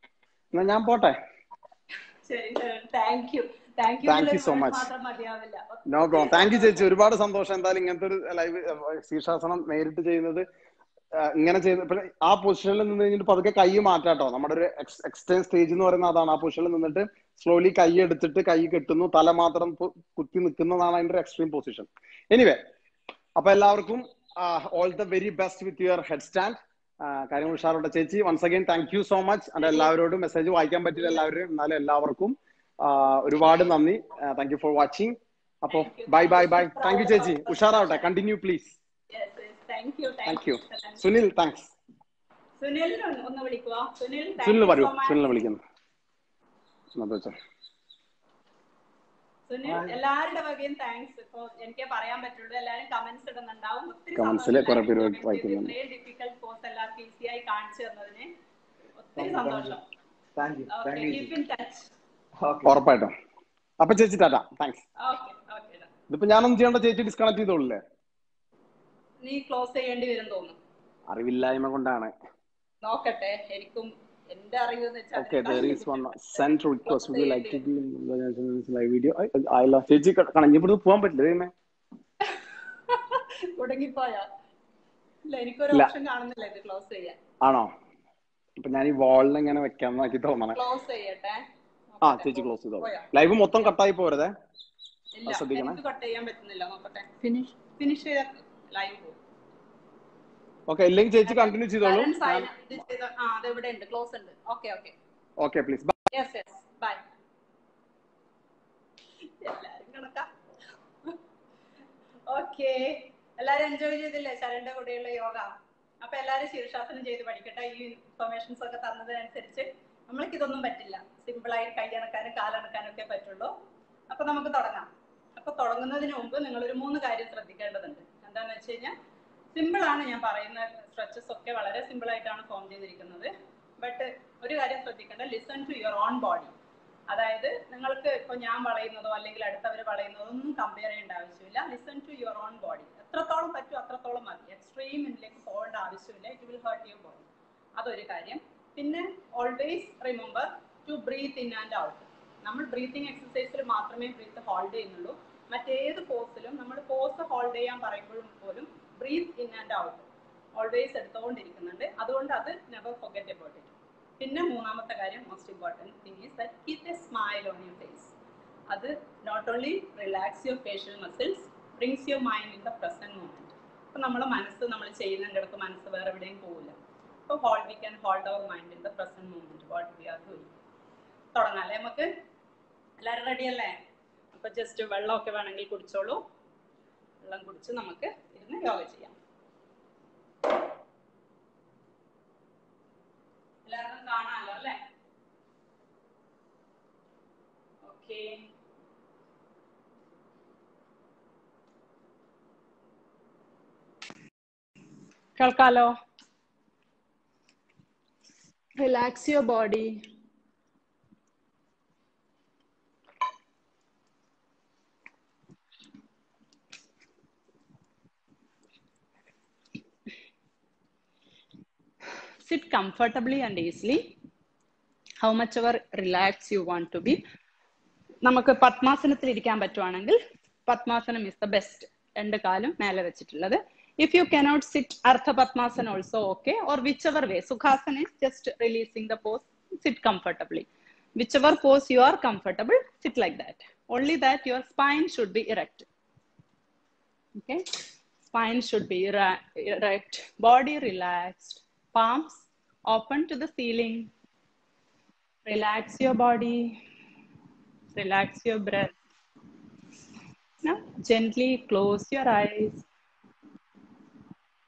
എന്നാ ഞാൻ പോട്ടെ. Thank you so much. No problem. Thank you ചേച്ചി, ഒരുപാട് സന്തോഷം. എന്തായാലും ഇങ്ങനത്തെ ഒരു ലൈവ് ശീർഷാസനം നേരിട്ട് ചെയ്യുന്നത്, ഇങ്ങനെ ചെയ്യുന്ന ആ പൊസിഷനിൽ നിന്ന് കഴിഞ്ഞിട്ട് പതുക്കെ കൈ മാറ്റാട്ടോ. നമ്മുടെ ഒരു എക്സ്റ്റേൺ സ്റ്റേജ് എന്ന് പറയുന്നത് അതാണ്. ആ പൊസിഷനിൽ നിന്നിട്ട് സ്ലോലി കൈ എടുത്തിട്ട് കൈ കെട്ടുന്നു, തല മാത്രം കുത്തി നിൽക്കുന്നതാണ് അതിന്റെ ഒരു എക്സ്ട്രീം പൊസിഷൻ. എനിവേ, അപ്പൊ എല്ലാവർക്കും all the very best with your head stand. കാര്യം ഉഷാറുണ്ട് ചേച്ചി. Once again thank you so much. and എല്ലാവരോടും മെസ്സേജ് വായിക്കാൻ പറ്റില്ല എല്ലാവരും, എന്നാലും എല്ലാവർക്കും ഒരുപാട് നന്ദി. Thank you for watching. അപ്പോ Thank you. Bye Thank bye you. Bye. Super thank you ആയിട്ട് ചേച്ചി, ഉഷാറാവട്ടെ. Continue please. Yes, yes. Thank you. Thank thank you. You. Sunil thanks. സുനിലിനെ ഒന്ന് വിളിക്കുക. സുനിൽ, താങ്ക് സുനിൽ യു പറയൂ, സോ മച്ച്. സുനിലിനെ വിളിക്കുന്നു. സുനിൽ, എല്ലാവരുടെ വകയും താങ്ക്സ്. ഇപ്പൊ എനിക്ക് പറയാൻ പറ്റുള്ളൂ. എല്ലാവരും കമന്റ്സ് ഇടുന്നുണ്ടാവും. ഒത്തിരി കമന്റ്സിലെ കുറെ പേര് സന്തോഷം. വായിക്കുന്നുണ്ട്. ഇത്രയും ഡിഫിക്കൽട്ട് കോഴ്സ് എല്ലാവർക്കും ഈസിയായി കാണിച്ചു തന്നതിന് ഒത്തിരി സന്തോഷം. Okay, keep in touch. ഉറപ്പായിട്ടും. അപ്പൊ ചേച്ചി ടാറ്റ, താങ്ക്സ്. Okay okay. ഇതിപ്പോ ഞാനൊന്നും ചെയ്യേണ്ട, ചേച്ചി ഡിസ്കണക്ട് ചെയ്തോളൂല്ലേ? നീ ക്ലോസ് ചെയ്യേണ്ടി വരും തോന്നുന്നു. അറിവില്ലായ്മ കൊണ്ടാണ്. നോക്കട്ടെ, എനിക്കും എന്റെ അറിവ് Okay, there is one sent request. Would you like to be in the live video? I love ചേച്ചി കണഞ്ഞി ഇവിടുന്ന് പോകാൻ പറ്റില്ല ദൈവമേ. കുടുങ്ങിപ്പോയോ? ഇല്ല, എനിക്കൊരു ഓപ്ഷൻ കാണുന്നില്ല ഇത് ക്ലോസ് ചെയ്യാൻ. ആണോ? ഇപ്പൊ ഞാൻ ഈ വാളിൽ ഇങ്ങനെ വെക്കാന്ന് നോക്കി തോന്നണേ. ക്ലോസ് ചെയ്യട്ടെ. ആ ചേച്ചി ക്ലോസ് ചെയ്തോ. ലൈവ് മൊത്തം കട്ടായി പോരുതേ. ഇല്ല, എനിക്ക് കട്ട് ചെയ്യാൻ പറ്റുന്നില്ല. നോക്കട്ടെ. ഫിനിഷ് ചെയ്ത ലൈവ് പോകും. ഓക്കെ, ഇല്ലെങ്കിൽ ചേച്ചി കണ്ടിന്യൂ ചെയ്തോളൂ. അത് ഇവിടെ ഉണ്ട്, ക്ലോസ് ഉണ്ട്. Okay okay okay please. Yes yes bye. എല്ലാരും കണക്കാ. ഓക്കെ, എല്ലാരും എൻജോയ് ചെയ്തില്ലേ ശരണ്ടെ കൂടെയുള്ള യോഗ? അപ്പൊ എല്ലാരും ശീർഷാസനം ചെയ്ത് പഠിക്കട്ടെ. ഈ ഇൻഫർമേഷൻസ് ഒക്കെ തന്നതിനനുസരിച്ച് നമ്മൾക്ക് ഇതൊന്നും പറ്റില്ല. സിമ്പിളായി കൈയണക്കാനും കാലണക്കാനും ഒക്കെ പറ്റുള്ളൂ. അപ്പൊ നമുക്ക് തുടങ്ങാം. അപ്പൊ തുടങ്ങുന്നതിന് മുമ്പ് നിങ്ങളൊരു 3 കാര്യം ശ്രദ്ധിക്കേണ്ടതുണ്ട്. എന്താന്ന് വെച്ച് കഴിഞ്ഞാൽ, സിമ്പിൾ ആണ് ഞാൻ പറയുന്ന സ്ട്രെച്ചസ് ഒക്കെ വളരെ സിമ്പിൾ ആയിട്ടാണ് ഫോം ചെയ്തിരിക്കുന്നത്. ബട്ട് ഒരു കാര്യം ശ്രദ്ധിക്കേണ്ട, listen to your own body. അതായത് നിങ്ങൾക്ക് ഇപ്പൊ ഞാൻ വളയുന്നതോ അല്ലെങ്കിൽ അടുത്തവർ വളയുന്നതോ ഒന്നും കമ്പയർ ചെയ്യേണ്ട ആവശ്യമില്ല. Listen to your own body. എത്രത്തോളം പറ്റും അത്രത്തോളം മതി. എക്സ്ട്രീം ഇതിലേക്ക് പോകേണ്ട ആവശ്യമില്ല. It will hurt your body. അതൊരു കാര്യം. പിന്നെ always remember to breathe in and out. നമ്മൾ ബ്രീത്തിങ് എക്സസൈസിൽ മാത്രമേ ബ്രീത്ത് ഹോൾഡ് ചെയ്യുന്നുള്ളൂ. മറ്റേത് പോസിലും നമ്മൾ പോസ് ഹോൾഡ് ചെയ്യാൻ പറയുമ്പോഴും പോലും breathe in and out always എടുത്തുകൊണ്ടിരിക്കുന്നുണ്ട്. അതുകൊണ്ട് അത് നെവർ ഫൊർഗെറ്റ് അബൌട്ട് ഇറ്റ്. പിന്നെ മൂന്നാമത്തെ കാര്യം, most important thing is that keep a smile on your face. അത് not only relax your facial muscles, brings your mind in the present moment. അപ്പം നമ്മുടെ മനസ്സ് നമ്മൾ ചെയ്യുന്നതിൻ്റെ അടുത്ത് മനസ്സ് വേറെ എവിടെയും പോകില്ല. അപ്പോൾ we can hold our mind in the present moment what we are doing. തുടങ്ങാം അല്ലേ നമുക്ക്? എല്ലാവരും റെഡി അല്ലേ? അപ്പോൾ ജസ്റ്റ് വെള്ളമൊക്കെ വേണമെങ്കിൽ കുടിച്ചോളൂ. വെള്ളം കുടിച്ച് നമുക്ക് ഇരുന്ന് യോഗ ചെയ്യാം. എല്ലാവർക്കും കാണാമല്ലോ അല്ലേ? ഓക്കെ, കേൾക്കാലോ? Relax your body. Sit comfortably and easily. How much ever relaxed you want to be. നമുക്ക് പത്മാസനത്തിൽ ഇരിക്കാൻ പറ്റുവാണെങ്കിൽ പത്മാസനം is the best. 2 കാലും മേലെ വെച്ചിട്ടുള്ളത്. If you cannot sit Ardha Padmasana also okay, or whichever way. Sukhasana is just releasing the pose. Sit comfortably. Whichever pose you are comfortable, sit like that. Only that your spine should be erect. Okay, spine should be erect. Body relaxed. Palms open to the ceiling. Relax your body. Relax your breath. Now gently close your eyes.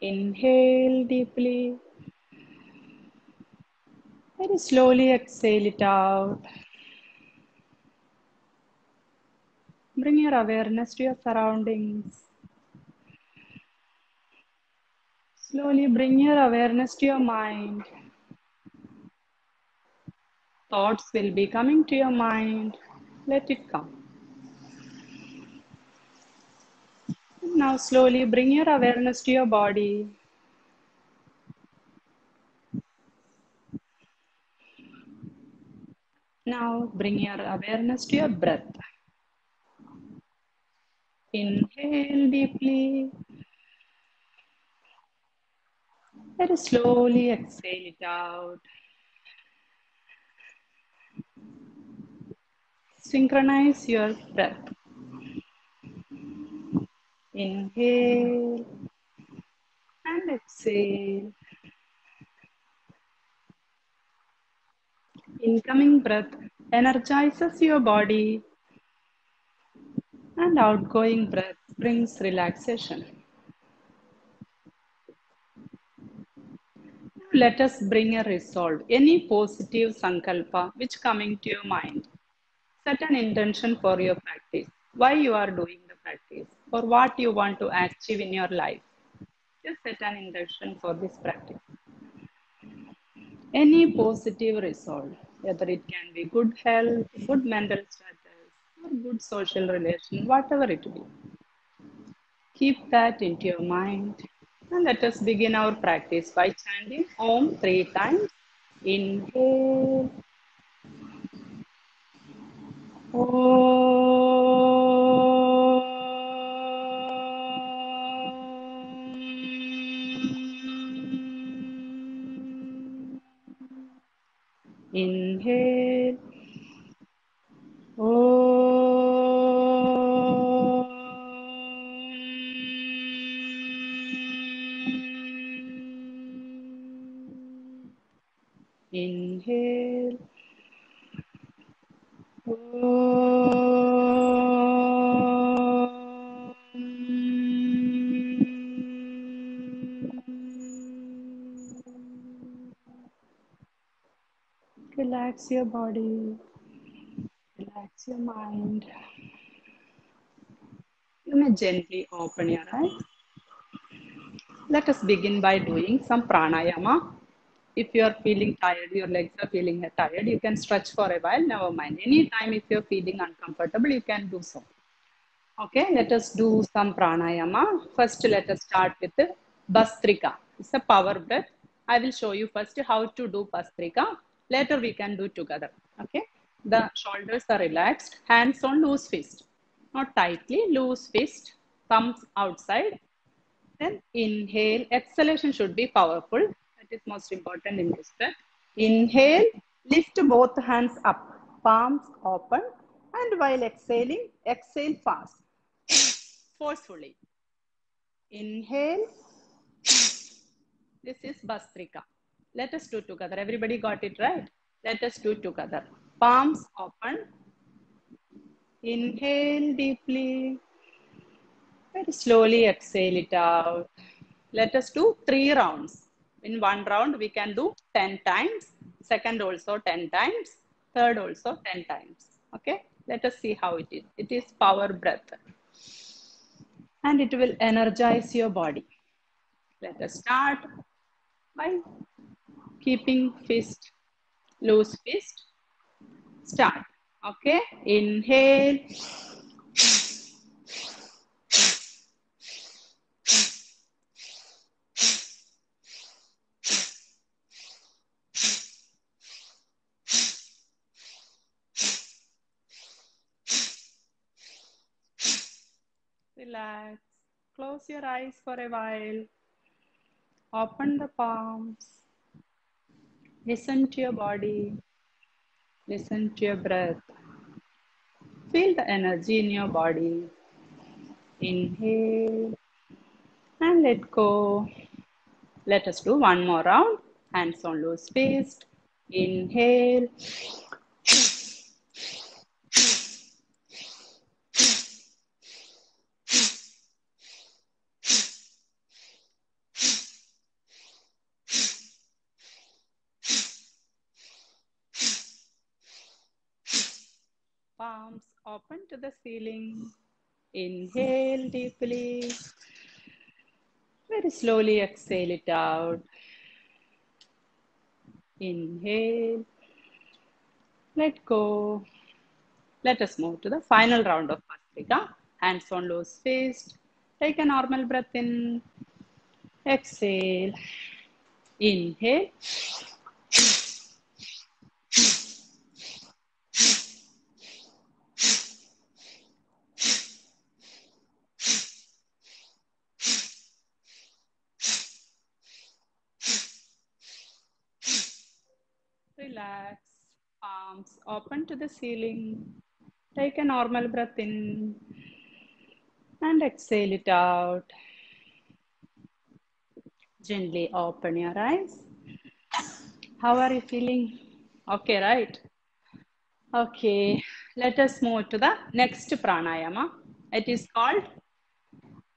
Inhale deeply. Very slowly exhale it out. Bring your awareness to your surroundings. Slowly bring your awareness to your mind. Thoughts will be coming to your mind. Let it come. Now slowly bring your awareness to your body. Now bring your awareness to your breath. Inhale deeply. Very slowly exhale it out. Synchronize your breath. Inhale and exhale. Incoming breath energizes your body. And outgoing breath brings relaxation. Let us bring a resolve, any positive sankalpa which coming to your mind. Set an intention for your practice, why you are doing the practice, or what you want to achieve in your life. Just set an intention for this practice. Any positive resolve, whether it can be good health, good mental status, or good social relation, whatever it be. Keep that into your mind. And let us begin our practice by chanting Om 3 times. Inhale. Om. Inhale. Om. Inhale. Relax your body, relax your mind. You may gently open your eyes. Let us begin by doing some pranayama. If you are feeling tired, your legs are feeling tired, you can stretch for a while, never mind. Anytime if you're feeling uncomfortable, you can do so. Okay, let us do some pranayama. First, let us start with the Bhastrika. It's a power breath. I will show you first how to do Bhastrika. Later, we can do together. Okay, the shoulders are relaxed, hands on loose fist. Not tightly, loose fist, thumbs outside. Then inhale, exhalation should be powerful. That is most important in this breath. Inhale, lift both hands up, palms open, and while exhaling, exhale fast, forcefully. Inhale. This is Bhastrika. Let us do together. Everybody got it right? Let us do together. Palms open. Inhale deeply. Very slowly exhale it out. Let us do 3 rounds. In one round, we can do 10 times. Second also 10 times. Third also 10 times. Okay? Let us see how it is. It is power breath. And it will energize your body. Let us start by keeping fist, loose fist. Start. Okay? Inhale. Relax. Close your eyes for a while. Open the palms. Listen to your body. Listen to your breath. Feel the energy in your body. Inhale and let go. Let us do one more round. Hands on loose fist. Inhale. Palms open to the ceiling. Inhale deeply. Very slowly exhale it out. Inhale. Let go. Let us move to the final round of Bhastrika. Hands on loose fist. Take a normal breath in. Exhale. Inhale. Relax. Palms open to the ceiling. Take a normal breath in and exhale it out. Gently open your eyes. How are you feeling? Okay, right? Okay, let us move to the next pranayama. It is called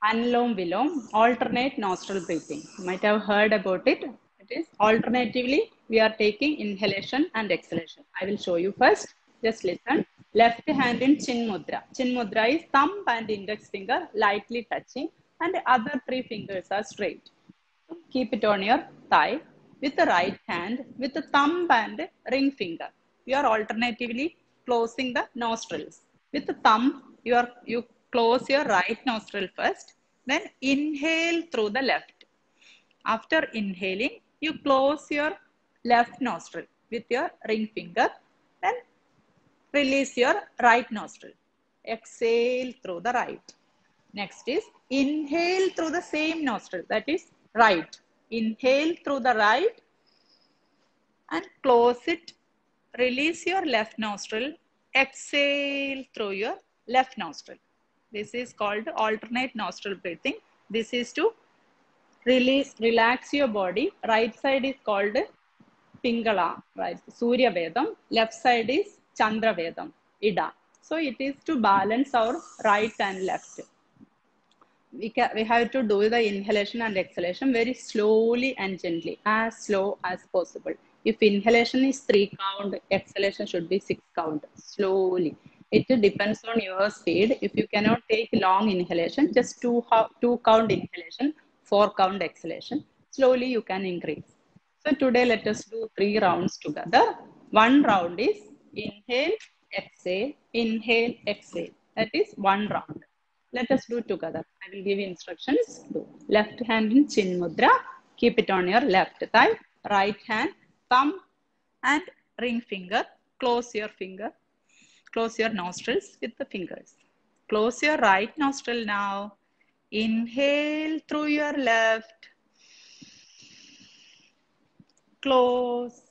Anulom Vilom, alternate nostril breathing. You might have heard about it. It is alternatively, we are taking inhalation and exhalation. I will show you first. Just listen. Left hand in Chin Mudra. Chin Mudra is thumb and index finger lightly touching, and the other three fingers are straight. Keep it on your thigh with the right hand, with the thumb and ring finger. You are alternatively closing the nostrils. With the thumb, you close your right nostril first, then inhale through the left. After inhaling, you close your left nostril with your ring finger, then release your right nostril. Exhale through the right. Next is inhale through the same nostril, that is right. Inhale through the right and close it. Release your left nostril. Exhale through your left nostril. This is called alternate nostril breathing. This is to relax your body. Right side is called Pingala, right? Surya Vedam. Left side is Chandra Vedam, Ida. So it is to balance our right and left. We have to do the inhalation and exhalation very slowly and gently, as slow as possible. If inhalation is 3 count, exhalation should be 6 count, slowly. It depends on your speed. If you cannot take long inhalation, just 2 count inhalation, 4 count exhalation. Slowly you can increase. So today let us do 3 rounds together. 1 round is inhale, exhale, inhale, exhale. That is 1 round. Let us do together. I will give you instructions. Do. Left hand in Chin Mudra. Keep it on your left thigh. Right hand, thumb and ring finger. Close your finger. Close your nostrils with the fingers. Close your right nostril now. Inhale through your left. Close.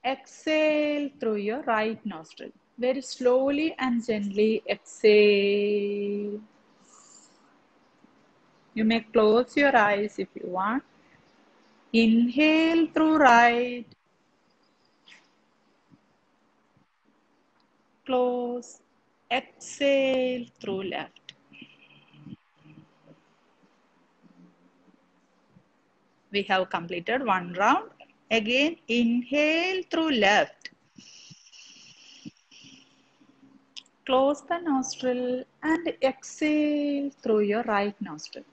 Exhale through your right nostril. Very slowly and gently exhale. You may close your eyes if you want. Inhale through right. Close. Exhale through left. We have completed 1 round. Again, inhale through left. Close the nostril and exhale through your right nostril.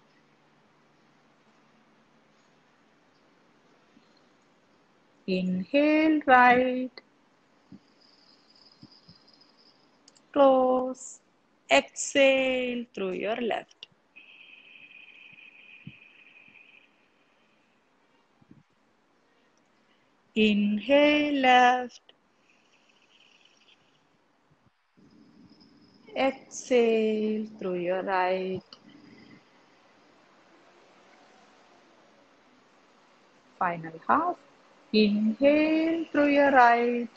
Inhale right. Close. Exhale through your left. Inhale left. Exhale through your right. Final half. Inhale through your right.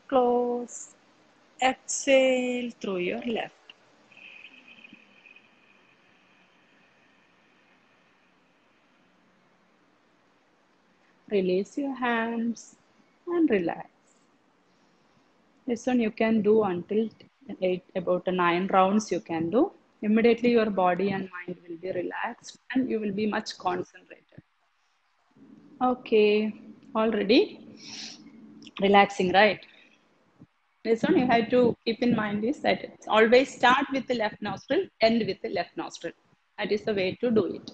Close. Exhale through your left. Release your hands and relax. This one you can do until about 9 rounds you can do. Immediately your body and mind will be relaxed and you will be much concentrated. Okay, already relaxing, right? This one you have to keep in mind is that always start with the left nostril, end with the left nostril. That is the way to do it.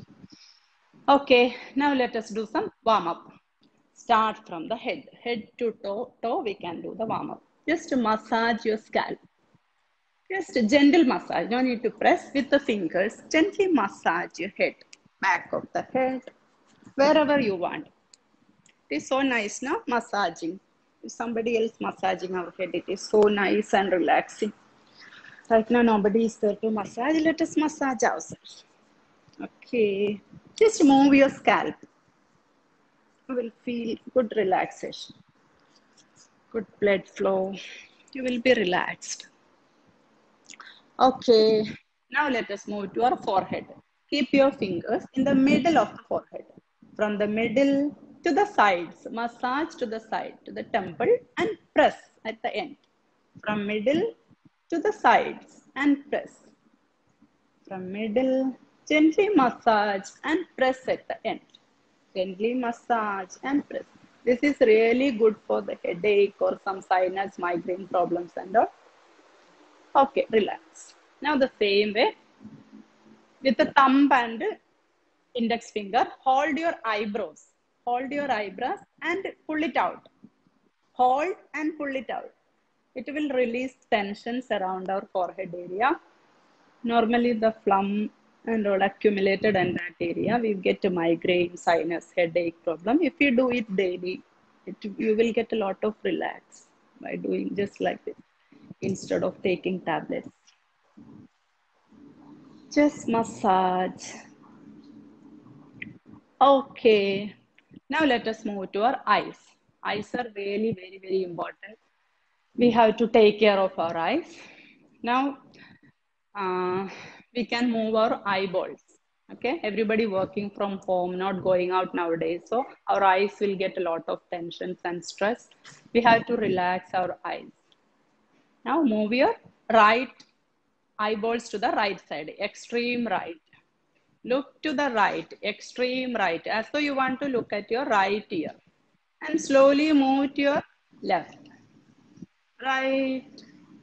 Okay, now let us do some warm-up. Start from the head. Head to toe we can do the warm-up. Just massage your scalp. Just a gentle massage. No need to press with the fingers. Gently massage your head. Back of the head. Wherever you want. It is so nice now, massaging. If somebody else massaging our head, it is so nice and relaxing. Right now nobody is there to massage. Let us massage ourselves. Okay. Just move your scalp. You will feel good relaxation. Good blood flow. You will be relaxed. Okay. Now let us move to our forehead. Keep your fingers in the middle of the forehead. From the middle to the sides. Massage to the side, to the temple and press at the end. From middle to the sides and press. From middle, gently massage and press at the end. Gently massage and press. This is really good for the headache or some sinus migraine problems and all. Okay, relax. Now the same way, with the thumb and index finger, hold your eyebrows. Hold your eyebrows and pull it out. Hold and pull it out. It will release tensions around our forehead area. Normally the phlegm and all accumulated in that area, we get a migraine, sinus, headache problem. If you do it daily, you will get a lot of relax by doing just like this instead of taking tablets. Just massage. Okay. Now let us move to our eyes. Eyes are really very, very important. We have to take care of our eyes. Now, we can move our eyeballs. Okay, everybody working from home, not going out nowadays. So our eyes will get a lot of tensions and stress. We have to relax our eyes. Now move your right eyeballs to the right side, extreme right. Look to the right, extreme right, as though you want to look at your right ear. And slowly move to your left. Right,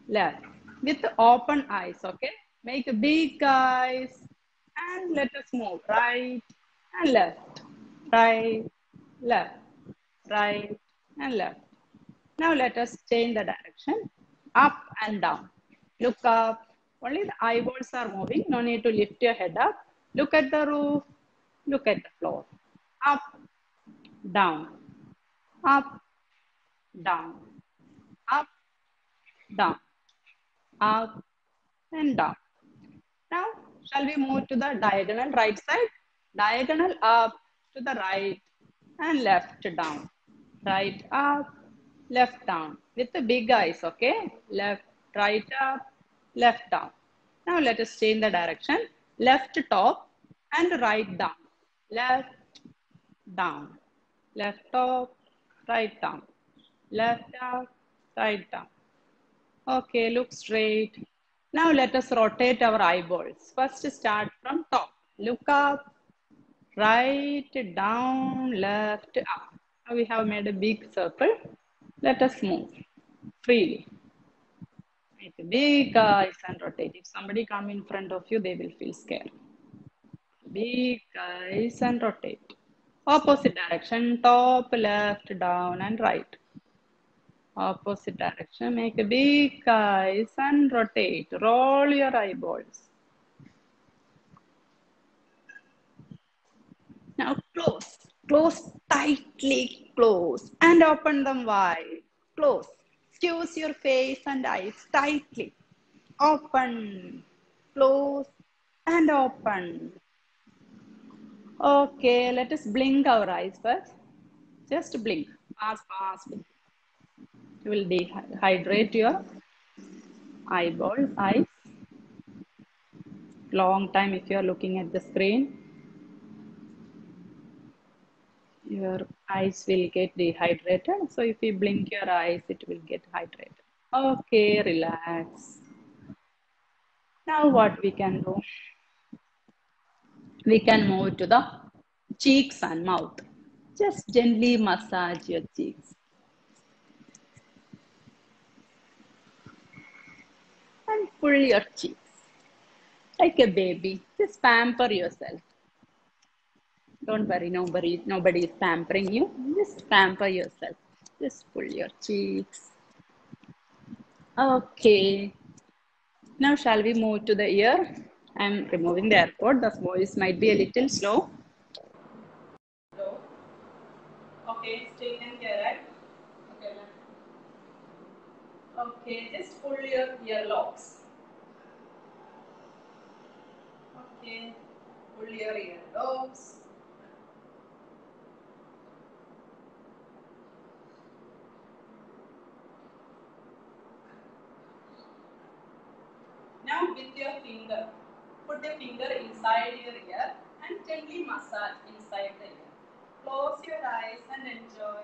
left. With open eyes, okay? Make big eyes. And let us move. Right and left. Right, left. Right and left. Now let us change the direction. Up and down. Look up. Only the eyeballs are moving. No need to lift your head up. Look at the roof. Look at the floor. Up, down. Up, down. Up, down. Up and down. Now, shall we move to the diagonal right side? Diagonal up to the right and left down. Right up, left down. With the big eyes, okay? Left, right up, left down. Now let us change the direction. Left top and right down. Left, down. Left top, right down. Left up, right down. Okay, look straight. Now let us rotate our eyeballs. First start from top. Look up, right, down, left, up. Now we have made a big circle. Let us move freely. Make a big eyes and rotate. If somebody come in front of you, they will feel scared. Big eyes and rotate. Opposite direction, top, left, down, and right. Opposite direction, make a big eyes and rotate. Roll your eyeballs. Now close. Close tightly, close. And open them wide. Close. Squeeze your face and eyes tightly. Open. Close and open. Okay, let us blink our eyes first. Just blink. Fast, fast. You will dehydrate your eyeballs, eyes. Long time if you are looking at the screen. Your eyes will get dehydrated. So if you blink your eyes, it will get hydrated. Okay, relax. Now what we can do? We can move to the cheeks and mouth. Just gently massage your cheeks. And pull your cheeks. Like a baby. Just pamper yourself. Don't worry, nobody is pampering you. Just pamper yourself. Just pull your cheeks. Okay. Now shall we move to the ear? I'm removing the AirPod. The voice might be a little slow. Slow. Okay, straighten your right. Okay. Okay, just pull your earlocks. Okay, pull your earlocks. Now with your finger, put the finger inside your ear and gently massage inside the ear. Close your eyes and enjoy.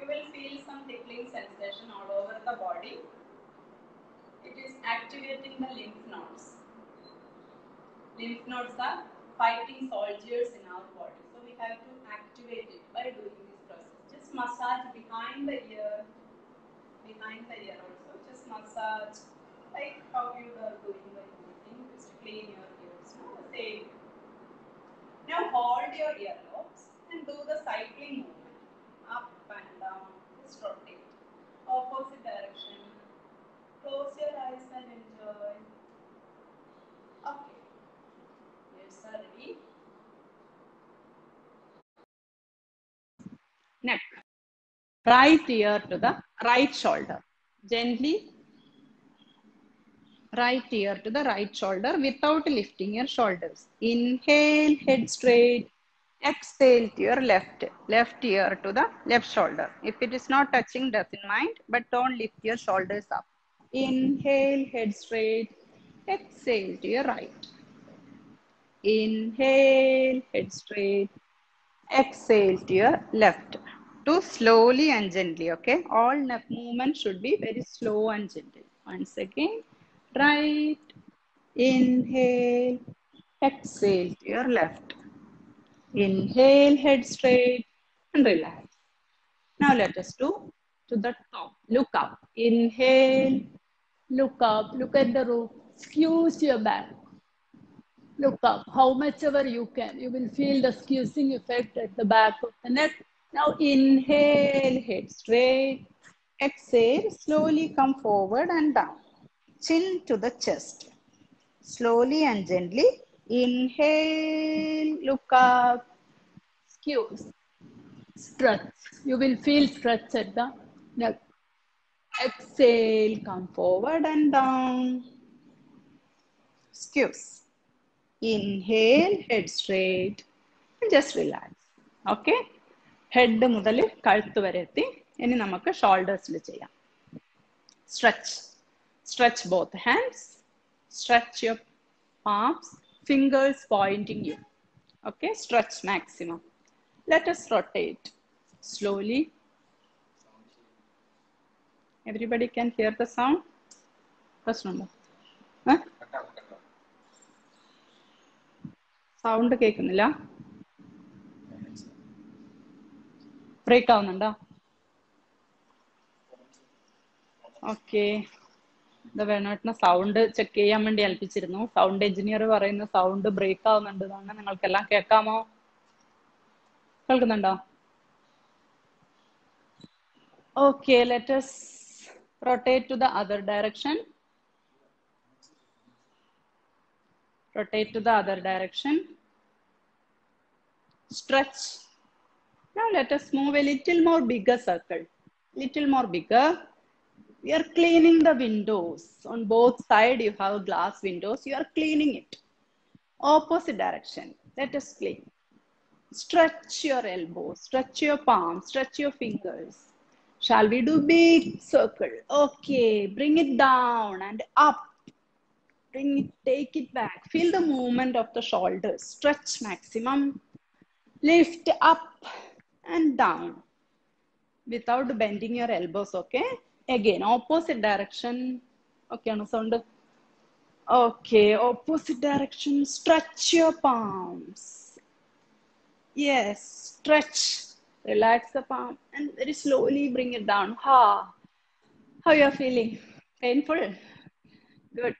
you will feel some tickling sensation all over the body. It is activating the lymph nodes. Lymph nodes are fighting soldiers in our body. So we have to activate it by doing this process. Just massage behind the ear also. Just massage like how you are doing when eating, just clean your ears. No? The same. Now hold your earlobes and do the cycling movement. Up and down. Just rotate. Opposite direction. Close your eyes and enjoy. Okay. Ears are ready. Neck. Right ear to the right shoulder. Gently. Right ear to the right shoulder without lifting your shoulders. Inhale, head straight. Exhale to your left ear to the left shoulder. If it is not touching, doesn't mind, but don't lift your shoulders up. Inhale, head straight. Exhale to your right. Inhale, head straight. Exhale to your left. Do slowly and gently, okay? All neck movement should be very slow and gentle. Once again, right. Inhale, exhale to your left. Inhale, head straight and relax. Now let us do to the top. Look up. Inhale, look up, look at the roof. Squeeze your back. Look up, how much ever you can. You will feel the squeezing effect at the back of the neck. Now inhale, head straight. Exhale, slowly come forward and down. Chin to the chest. Slowly and gently. Inhale, look up. Squeeze. Stretch. You will feel stretch at the neck. Exhale, come forward and down. Squeeze. Inhale, head straight. And just relax. Okay? Head മുതൽ കഴുത്ത് വരെ എത്തി. ഇനി നമുക്ക് ഷോൾഡേഴ്സിൽ ചെയ്യാം. Stretch. Stretch both hands. Stretch your palms. Fingers pointing you. Okay? Stretch maximum. Let us rotate. Slowly. Everybody can hear the sound? First number. Huh? Sound കേൾക്കുന്നില്ല? Break ആവുന്നുണ്ടോ? Okay. ഇത് വേണോട്ടിന് സൗണ്ട് ചെക്ക് ചെയ്യാൻ വേണ്ടി ഏൽപ്പിച്ചിരുന്നു. സൗണ്ട് എഞ്ചിനീയർ പറയുന്ന sound break ആവുന്നുണ്ട് എന്നാണ്. നിങ്ങൾക്കെല്ലാം കേൾക്കാമോ? കേൾക്കുന്നുണ്ടോ? Okay, let us rotate to the other direction. Rotate to the other direction. Stretch. Now let us move a little more bigger circle. Little more bigger. We are cleaning the windows. On both sides you have glass windows. You are cleaning it. Opposite direction. Let us clean. Stretch your elbows. Stretch your palms. Stretch your fingers. Shall we do big circle? Okay. Bring it down and up. Bring it, take it back. Feel the movement of the shoulders. Stretch maximum. Lift up and down without bending your elbows, okay? Again, opposite direction. Okay, no sound. Okay, opposite direction. Stretch your palms. Yes, stretch. Relax the palm and very slowly bring it down. How you are feeling? Painful? Good.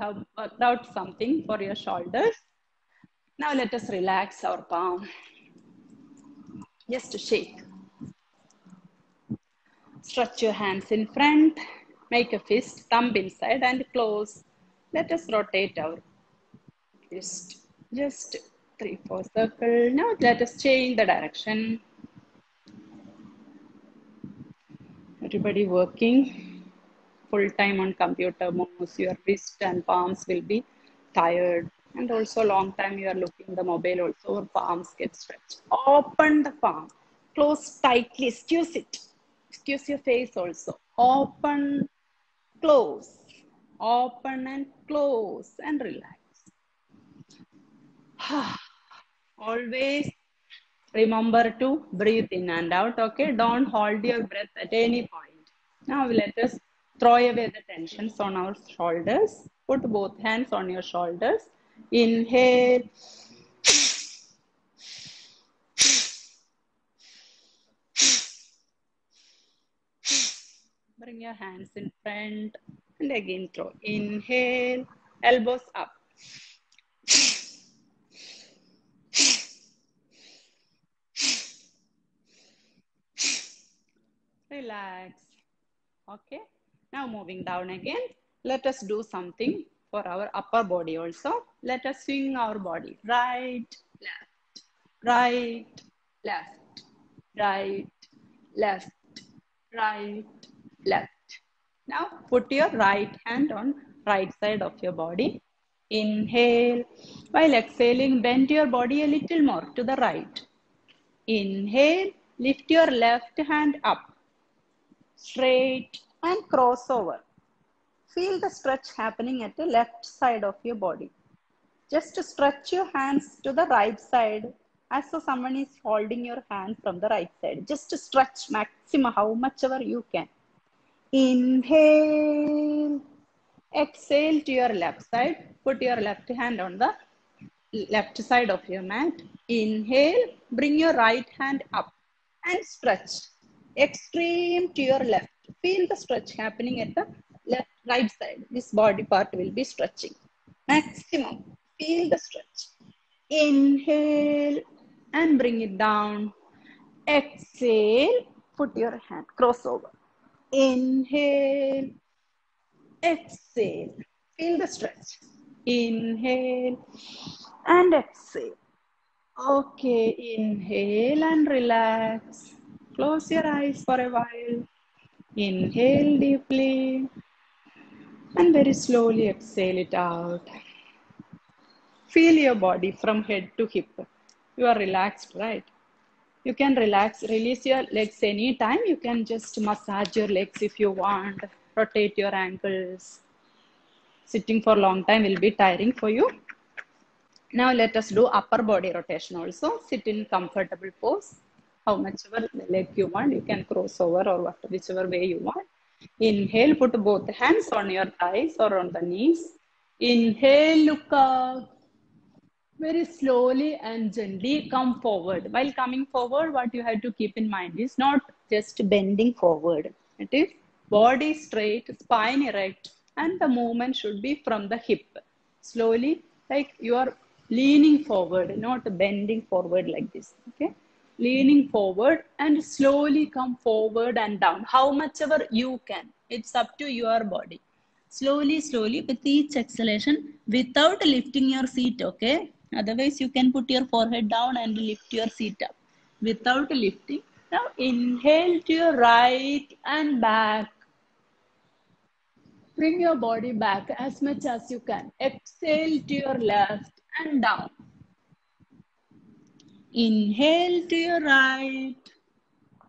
Have worked out something for your shoulders. Now let us relax our palm. Just to shake. Stretch your hands in front. Make a fist, thumb inside and close. Let us rotate our fist. Just 3-4 circles. Now let us change the direction. Everybody working full time on computer mouse, your wrist and palms will be tired. And also long time you are looking the mobile also, your palms get stretched. Open the palm. Close tightly. Squeeze it. Squeeze your face also. Open, close. Open and close and relax. Always Remember to breathe in and out, okay? Don't hold your breath at any point. Now let us throw away the tensions on our shoulders. Put both hands on your shoulders. Inhale. Bring your hands in front and again throw. Inhale, elbows up. Relax. Okay. Now moving down again. Let us do something for our upper body also. Let us swing our body. Right, left, right, left, right, left, right, left. Now put your right hand on right side of your body. Inhale. While exhaling, bend your body a little more to the right. Inhale. Lift your left hand up. Straight and cross over. Feel the stretch happening at the left side of your body. Just stretch your hands to the right side as though someone is holding your hand from the right side. Just stretch maximum, how much ever you can. Inhale. Exhale to your left side. Put your left hand on the left side of your mat. Inhale. Bring your right hand up and stretch. Extreme to your left. Feel the stretch happening at the right side. This body part will be stretching. Maximum. Feel the stretch. Inhale and bring it down. Exhale. Put your hand, cross over. Inhale. Exhale. Feel the stretch. Inhale and exhale. Okay, inhale and relax. Close your eyes for a while. Inhale deeply and very slowly exhale it out. Feel your body from head to hip. You are relaxed, right? You can relax, release your legs anytime. You can just massage your legs if you want. Rotate your ankles. Sitting for a long time will be tiring for you. Now let us do upper body rotation also. Sit in comfortable pose. How much ever leg you want, you can cross over or whichever way you want. Inhale, put both hands on your thighs or on the knees. Inhale, look up. Very slowly and gently come forward. While coming forward, what you have to keep in mind is not just bending forward. It is body straight, spine erect, and the movement should be from the hip. Slowly, like you are leaning forward, not bending forward like this. Okay, leaning forward and slowly come forward and down. How much ever you can. It's up to your body. Slowly, slowly with each exhalation without lifting your seat. Okay. Otherwise, you can put your forehead down and lift your seat up without lifting. Now, inhale to your right and back. Bring your body back as much as you can. Exhale to your left and down. Inhale to your right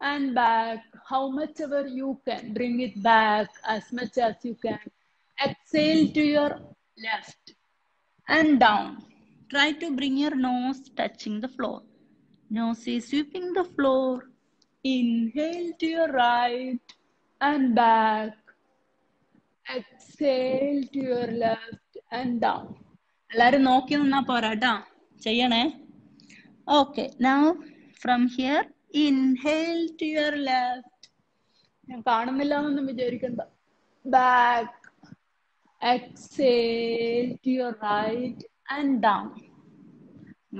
and back. How much ever you can. Bring it back as much as you can. Exhale to your left and down. Try to bring your nose touching the floor. Nose is sweeping the floor. Inhale to your right and back. Exhale to your left and down. എല്ലാരും നോക്കി നിന്നാ പോരാട്ടാ ചെയ്യണേ. Okay, now from here, inhale to your left. ഞാൻ കാണുന്നില്ല എന്നൊന്നും വിചാരിക്കണ്ട. Back. Exhale to your right and down.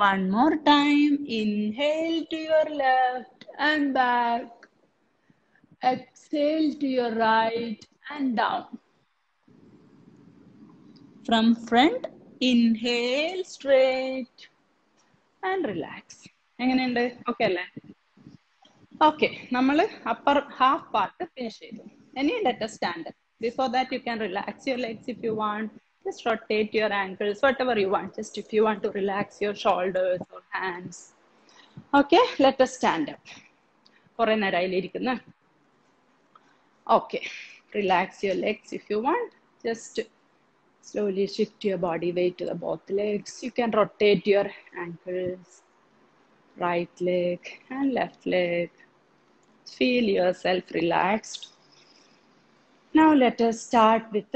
One more time. Inhale to your left and back. Exhale to your right and down. From front, inhale straight and relax. എങ്ങനെയുണ്ട്? Okay അല്ലേ? Okay, നമ്മൾ upper half part finish ചെയ്തു. ഇനി let us stand up. Before that, you can relax your legs if you want. Just rotate your ankles, whatever you want. Just if you want to relax your shoulders or hands. Okay, let us stand up. കുറേ നേരമായില്ലേ ഇരിക്കുന്നു? Okay, relax your legs if you want. Just slowly shift your body weight to the both legs. You can rotate your ankles. right leg and left leg. Feel yourself relaxed. Now let us start with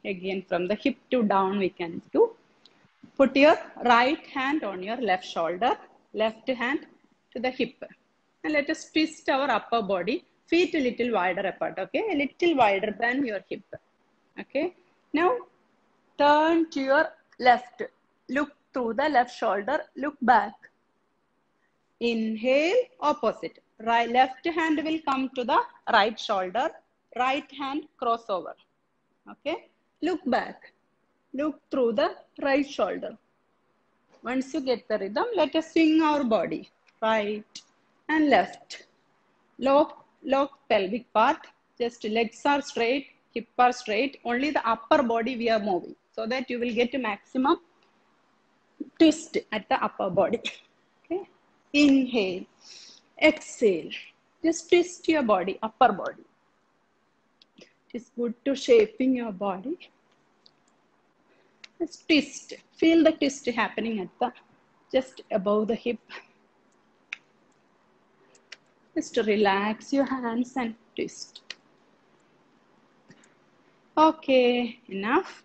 again from the hip to down we can do. Put your right hand on your left shoulder, left hand to the hip. And let us twist our upper body, feet a little wider apart, okay? A little wider than your hip, okay? Now turn to your left. Look through the left shoulder, look back. Inhale, opposite. Right, left hand will come to the right shoulder, right hand crossover. Okay, look back. Look through the right shoulder. Once you get the rhythm, let us swing our body. Right and left. Lock pelvic part. Just legs are straight, hip are straight. Only the upper body we are moving. So that you will get a maximum twist at the upper body. Okay. Inhale. Exhale. Just twist your body, upper body. It is good to shaping your body. Just twist. Feel the twist happening at the just above the hip. Just relax your hands and twist. Okay, enough.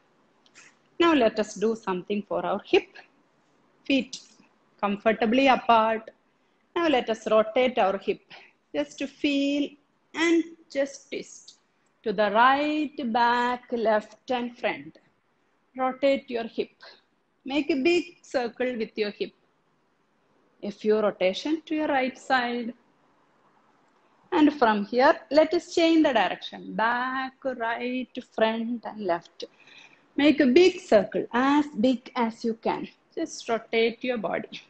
Now let us do something for our hip. Feet comfortably apart. Now let us rotate our hip. Just to feel and just twist. To the right, back, left and front. Rotate your hip. Make a big circle with your hip. A few rotation to your right side. And from here, let us change the direction. Back, right, front and left. Make a big circle, as big as you can. Just rotate your body.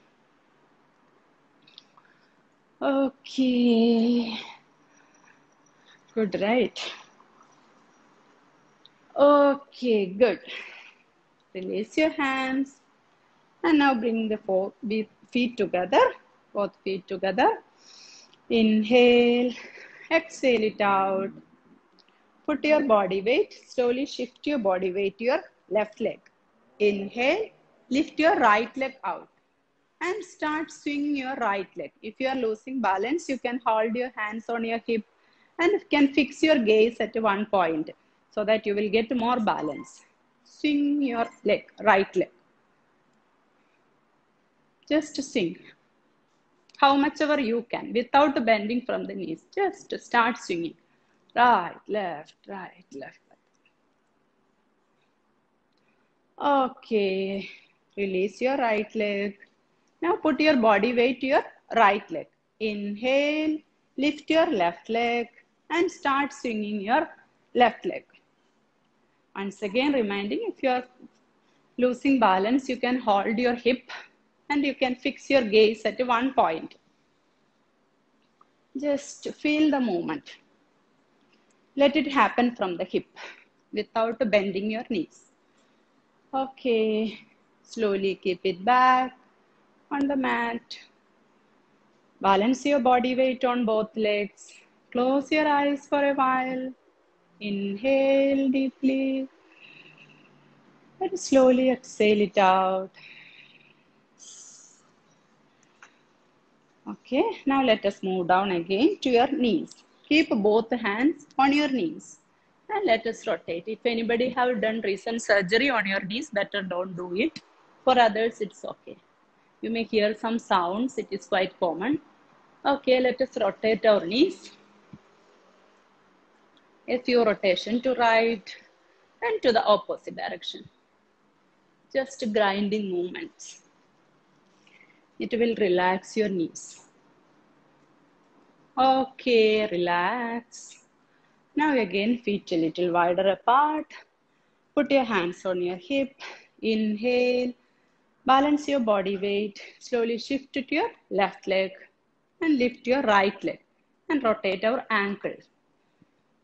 Okay. Good, right? Okay, good. Release your hands. And now bring the feet together. Both feet together. Inhale. Exhale it out. Put your body weight. Slowly shift your body weight to your left leg. Inhale. Lift your right leg out. And start swinging your right leg. If you are losing balance, you can hold your hands on your hip and can fix your gaze at one point so that you will get more balance. Swing your leg, right leg. Just swing. How much ever you can without bending from the knees. Just start swinging. Right, left, right, left. Okay. Release your right leg. Now put your body weight to your right leg. Inhale, lift your left leg and start swinging your left leg. Once again reminding, if you are losing balance, you can hold your hip and you can fix your gaze at one point. Just feel the movement. Let it happen from the hip without bending your knees. Okay, slowly keep it back on the mat. Balance your body weight on both legs. Close your eyes for a while. Inhale deeply. And slowly exhale it out. Okay, now let us move down again to your knees. Keep both hands on your knees. And let us rotate. If anybody have done recent surgery on your knees, better don't do it. For others, it's okay. You may hear some sounds. It is quite common. Okay, let us rotate our knees. A few rotation to right and to the opposite direction. Just grinding movements. It will relax your knees. Okay, relax. Now again, feet a little wider apart. Put your hands on your hip. Inhale. Balance your body weight. Slowly shift to your left leg and lift your right leg and rotate our ankle.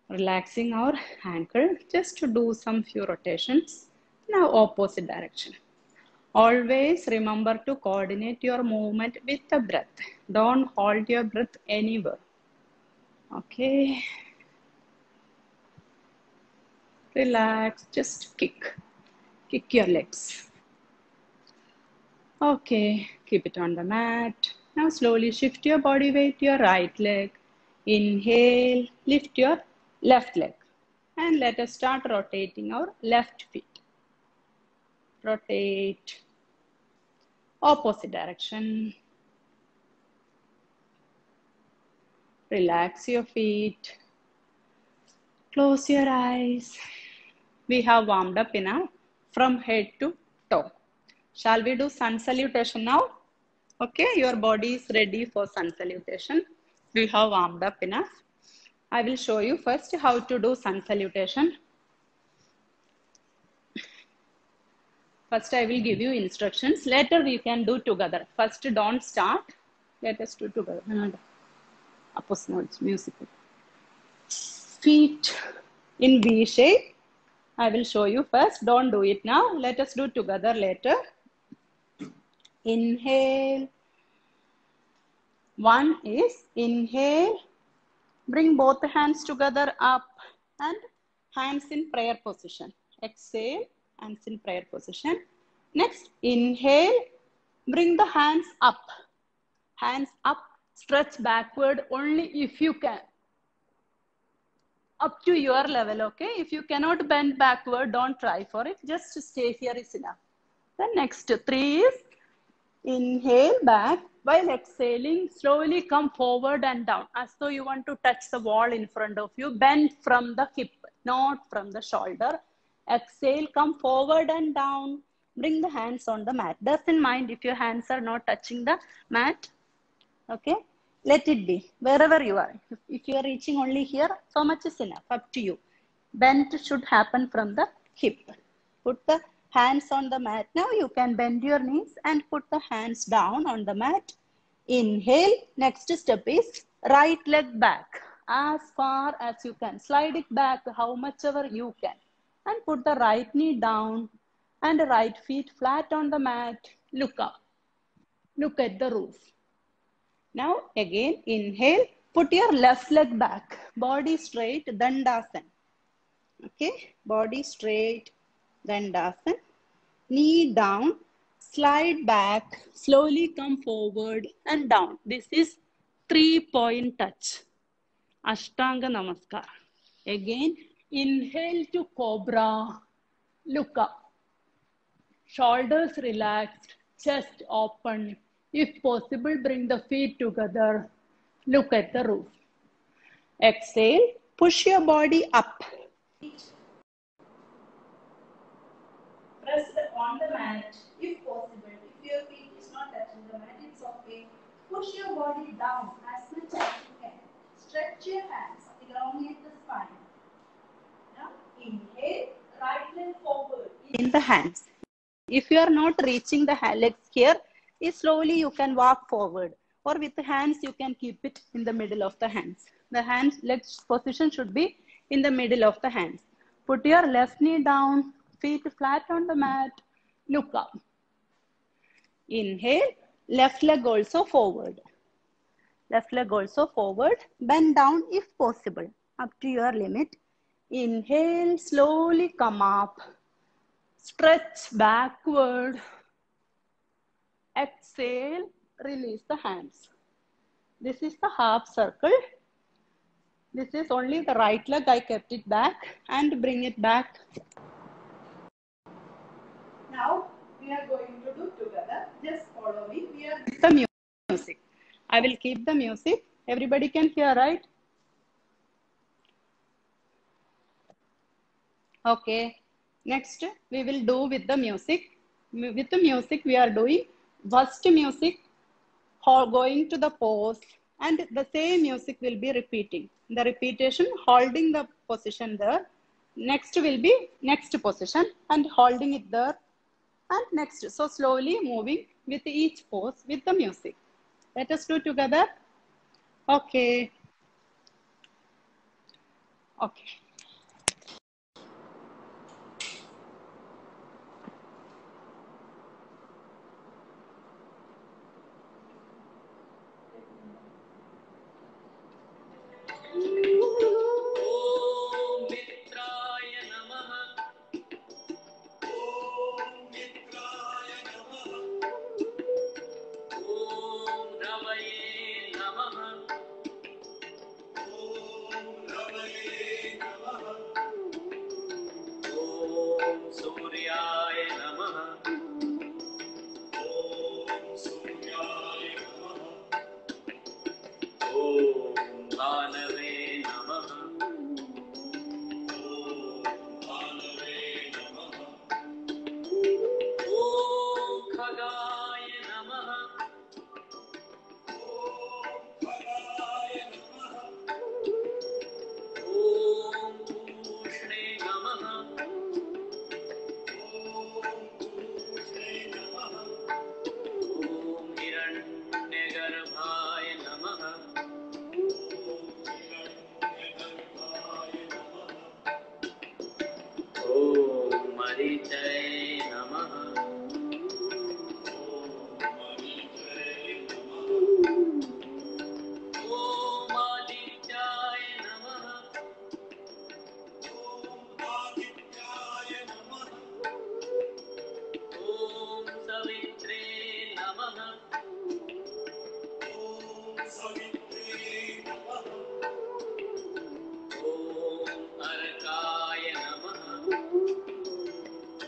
Relaxing our ankle just to do some few rotations. Now opposite direction. Always remember to coordinate your movement with the breath. Don't hold your breath anywhere. Okay. Relax, just kick your legs. Okay, keep it on the mat. Now slowly shift your body weight to your right leg. Inhale, lift your left leg. And let us start rotating our left feet. Rotate. Opposite direction. Relax your feet. Close your eyes. We have warmed up enough from head to toe. Shall we do sun salutation now? Okay, your body is ready for sun salutation. We have warmed up enough. I will show you first how to do sun salutation. First, I will give you instructions. Later, we can do together. First, don't start. Let us do together. Music. Feet in V shape. I will show you first. Don't do it now. Let us do together later. Inhale. One is inhale. Bring both hands together up and hands in prayer position. Exhale, hands in prayer position. Next, inhale. Bring the hands up. Hands up. Stretch backward only if you can. Up to your level, okay? If you cannot bend backward, don't try for it. Just stay here is enough. The next three is inhale back. While exhaling, slowly come forward and down as though you want to touch the wall in front of you. Bend from the hip, not from the shoulder. Exhale, come forward and down. Bring the hands on the mat. Doesn't mind if your hands are not touching the mat. Okay? Let it be wherever you are. If you are reaching only here, so much is enough. Up to you. Bend should happen from the hip. Put the hands on the mat. Now you can bend your knees and put the hands down on the mat. Inhale. Next step is right leg back as far as you can. Slide it back how much ever you can. And put the right knee down and the right feet flat on the mat. Look up. Look at the roof. Now again inhale. Put your left leg back. Body straight. Dandasana. Okay. Body straight. Dandasana. Knee down, slide back, slowly come forward and down. This is 3-point touch. Ashtanga Namaskar. Again, inhale to cobra, look up. Shoulders relaxed, chest open. If possible, bring the feet together. Look at the roof. Exhale, push your body up. Press on the mat if possible. If your feet is not touching the mat, it's okay. Push your body down as much as you can. Stretch your hands, elongate the spine. Now inhale, right leg forward in the hands. If you are not reaching the legs here, slowly you can walk forward. Or with the hands, you can keep it in the middle of the hands. The hands, legs position should be in the middle of the hands. Put your left knee down. Feet flat on the mat, look up. Inhale, left leg also forward. Left leg also forward, bend down if possible, up to your limit. Inhale, slowly come up. Stretch backward. Exhale, release the hands. This is the half circle. This is only the right leg, I kept it back and bring it back. Now we are going to do together. Just follow me. We are with the music. I will keep the music. Everybody can hear, right? Okay. Next, we will do with the music. With the music, we are doing first music, going to the pose, and the same music will be repeating. The repetition, holding the position there. Next will be next position and holding it there. And next, so slowly moving with each pose with the music. Let us do together. Okay. Okay. सूर्याय नमः। ॐ सूर्याय नमः। ॐ भानवे नमः। ॐ भानवे नमः। ॐ खगाय नमः। ॐ खगाय नमः। ॐ पूष्णे नमः। ॐ पूष्णे नमः। ॐ हिरण्यगर्भाय नमः। ॐ हिरण्यगर्भाय नमः। ॐ मरीचये नमः। ॐ मरीचये नमः। ॐ आदित्याय नमः। ॐ आदित्याय नमः। ॐ सवित्रे नमः। ॐ सवित्रे नमः। ॐ अर्काय नमः।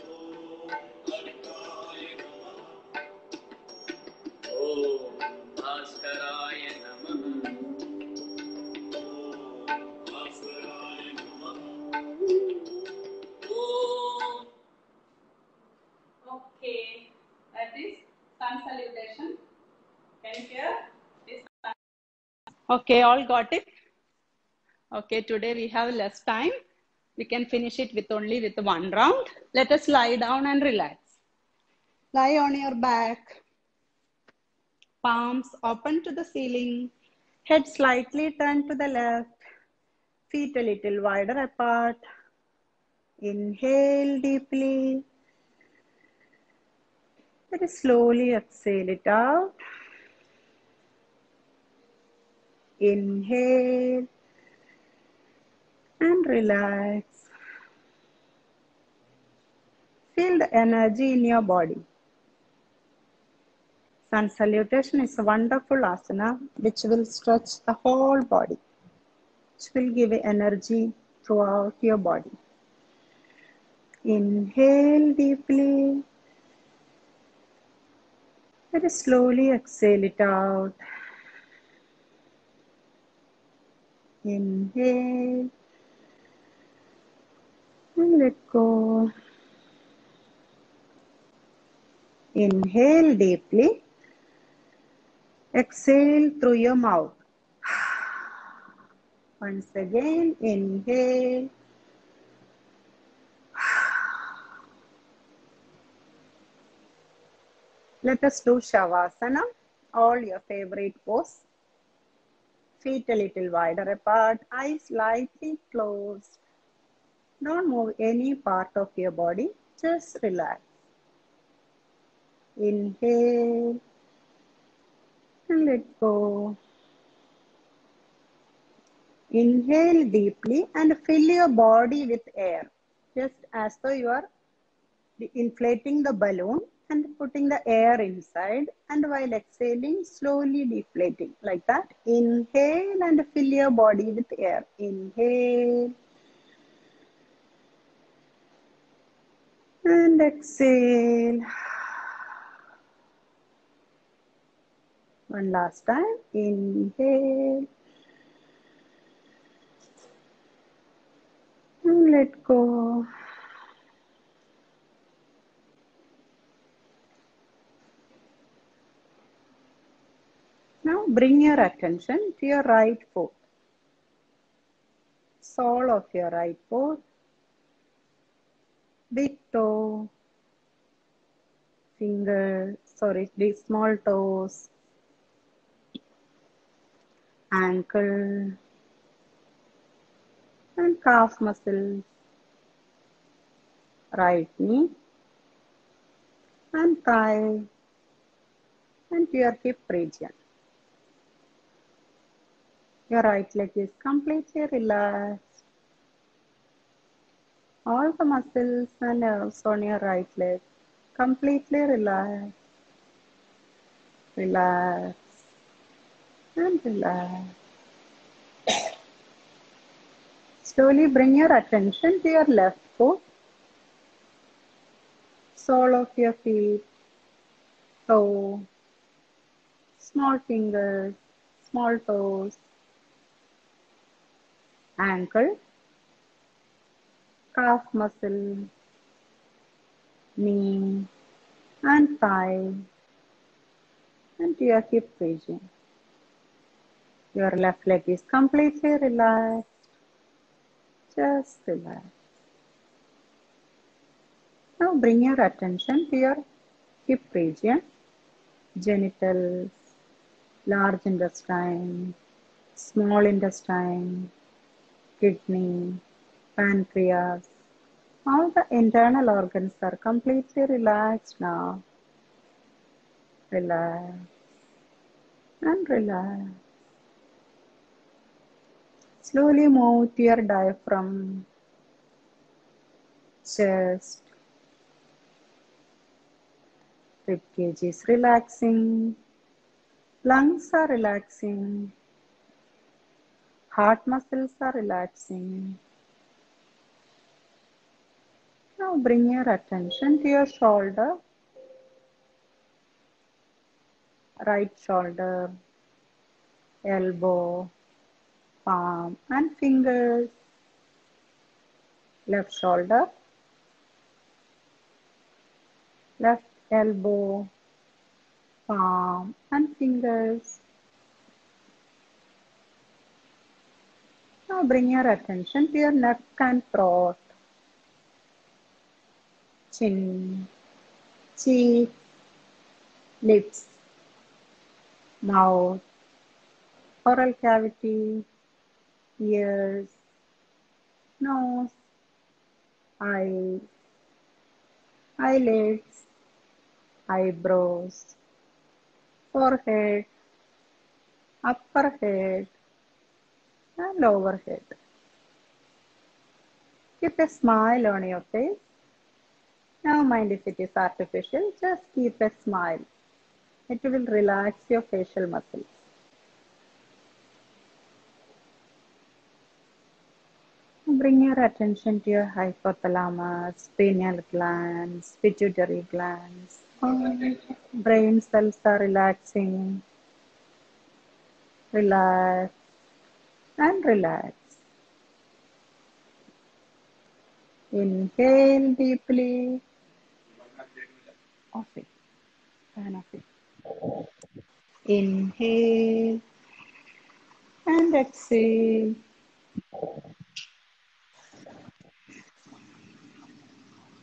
ॐ अर्काय नमः। ॐ भास्कराय नमः। ॐ भास्कराय नमः। ॐ Okay, that is sun salutation. Can you hear this? Okay, all got it? Okay, today we have less time. We can finish it with only with one round. Let us lie down and relax. Lie on your back. Palms open to the ceiling. Head slightly turned to the left. Feet a little wider apart. Inhale deeply. Very slowly exhale it out. Inhale and relax. Feel the energy in your body. Sun salutation is a wonderful asana which will stretch the whole body, which will give energy throughout your body. Inhale deeply. Very slowly exhale it out. Inhale and let go. Inhale deeply. Exhale through your mouth. Once again, inhale. Let us do Shavasana, all your favorite pose. Feet a little wider apart, eyes slightly closed. Don't move any part of your body, just relax. Inhale and let go. Inhale deeply and fill your body with air, just as though you are inflating the balloon and putting the air inside, and while exhaling, slowly deflating like that. Inhale and fill your body with air. Inhale and exhale. One last time. Inhale and let go. Now bring your attention to your right foot. Sole of your right foot. Big toe. Big small toes. Ankle. And calf muscles. Right knee. And thigh. And your hip region. Your right leg is completely relaxed. All the muscles and nerves on your right leg completely relaxed. Relax and relax. Slowly bring your attention to your left foot. sole of your feet, toe, small fingers, small toes, ankle, calf muscle, knee, and thigh, and to your hip region. Your left leg is completely relaxed. Just relax. Now bring your attention to your hip region, genitals, large intestine, small intestine, kidney, pancreas. All the internal organs are completely relaxed now. Relax and relax. Slowly move to your diaphragm, chest, rib cage is relaxing, lungs are relaxing, heart muscles are relaxing. Now bring your attention to your shoulder, right shoulder, elbow, palm and fingers, left shoulder, left elbow, palm and fingers. Now bring your attention to your neck and throat, chin, cheek, lips, mouth, oral cavity, ears, nose, eyes, eyelids, eyebrows, forehead, upper head, and lower head. Keep a smile on your face. Now mind if it is artificial, just keep a smile. It will relax your facial muscles. Bring your attention to your hypothalamus, pineal glands, pituitary glands. Brain cells are relaxing. Relax and relax. Inhale deeply. Off it. Turn off it. Inhale and exhale.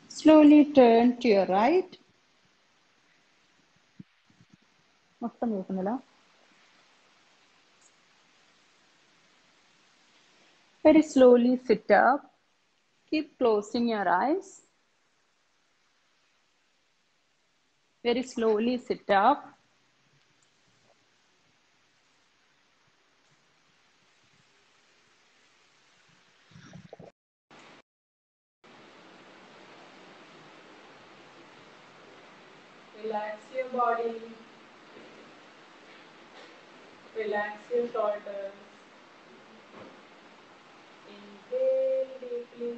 Slowly turn to your right. മൊത്തം കേൾക്കുന്നില്ല. Very slowly sit up. Keep closing your eyes. Very slowly sit up. Relax your body. Relax your shoulders. Inhale deeply.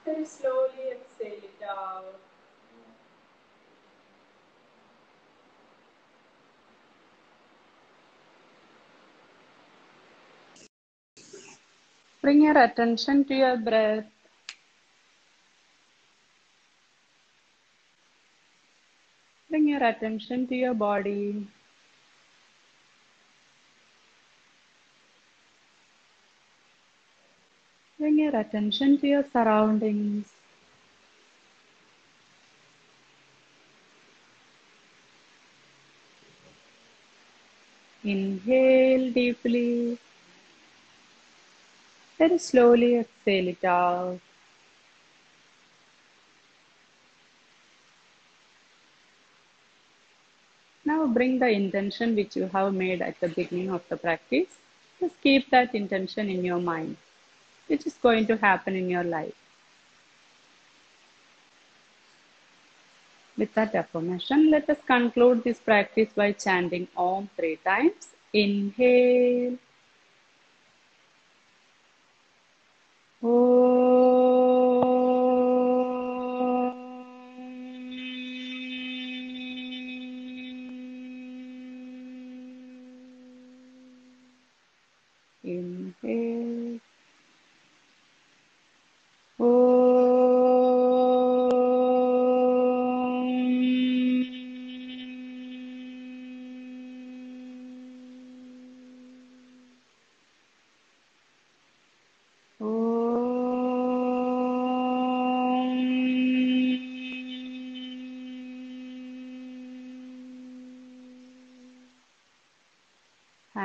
Very slowly exhale it out. Bring your attention to your breath. Bring your attention to your body. Bring your attention to your surroundings. Inhale deeply. Very slowly exhale it out. Now bring the intention which you have made at the beginning of the practice. Just keep that intention in your mind, which is going to happen in your life. With that affirmation, let us conclude this practice by chanting Om 3 times. Inhale. Om.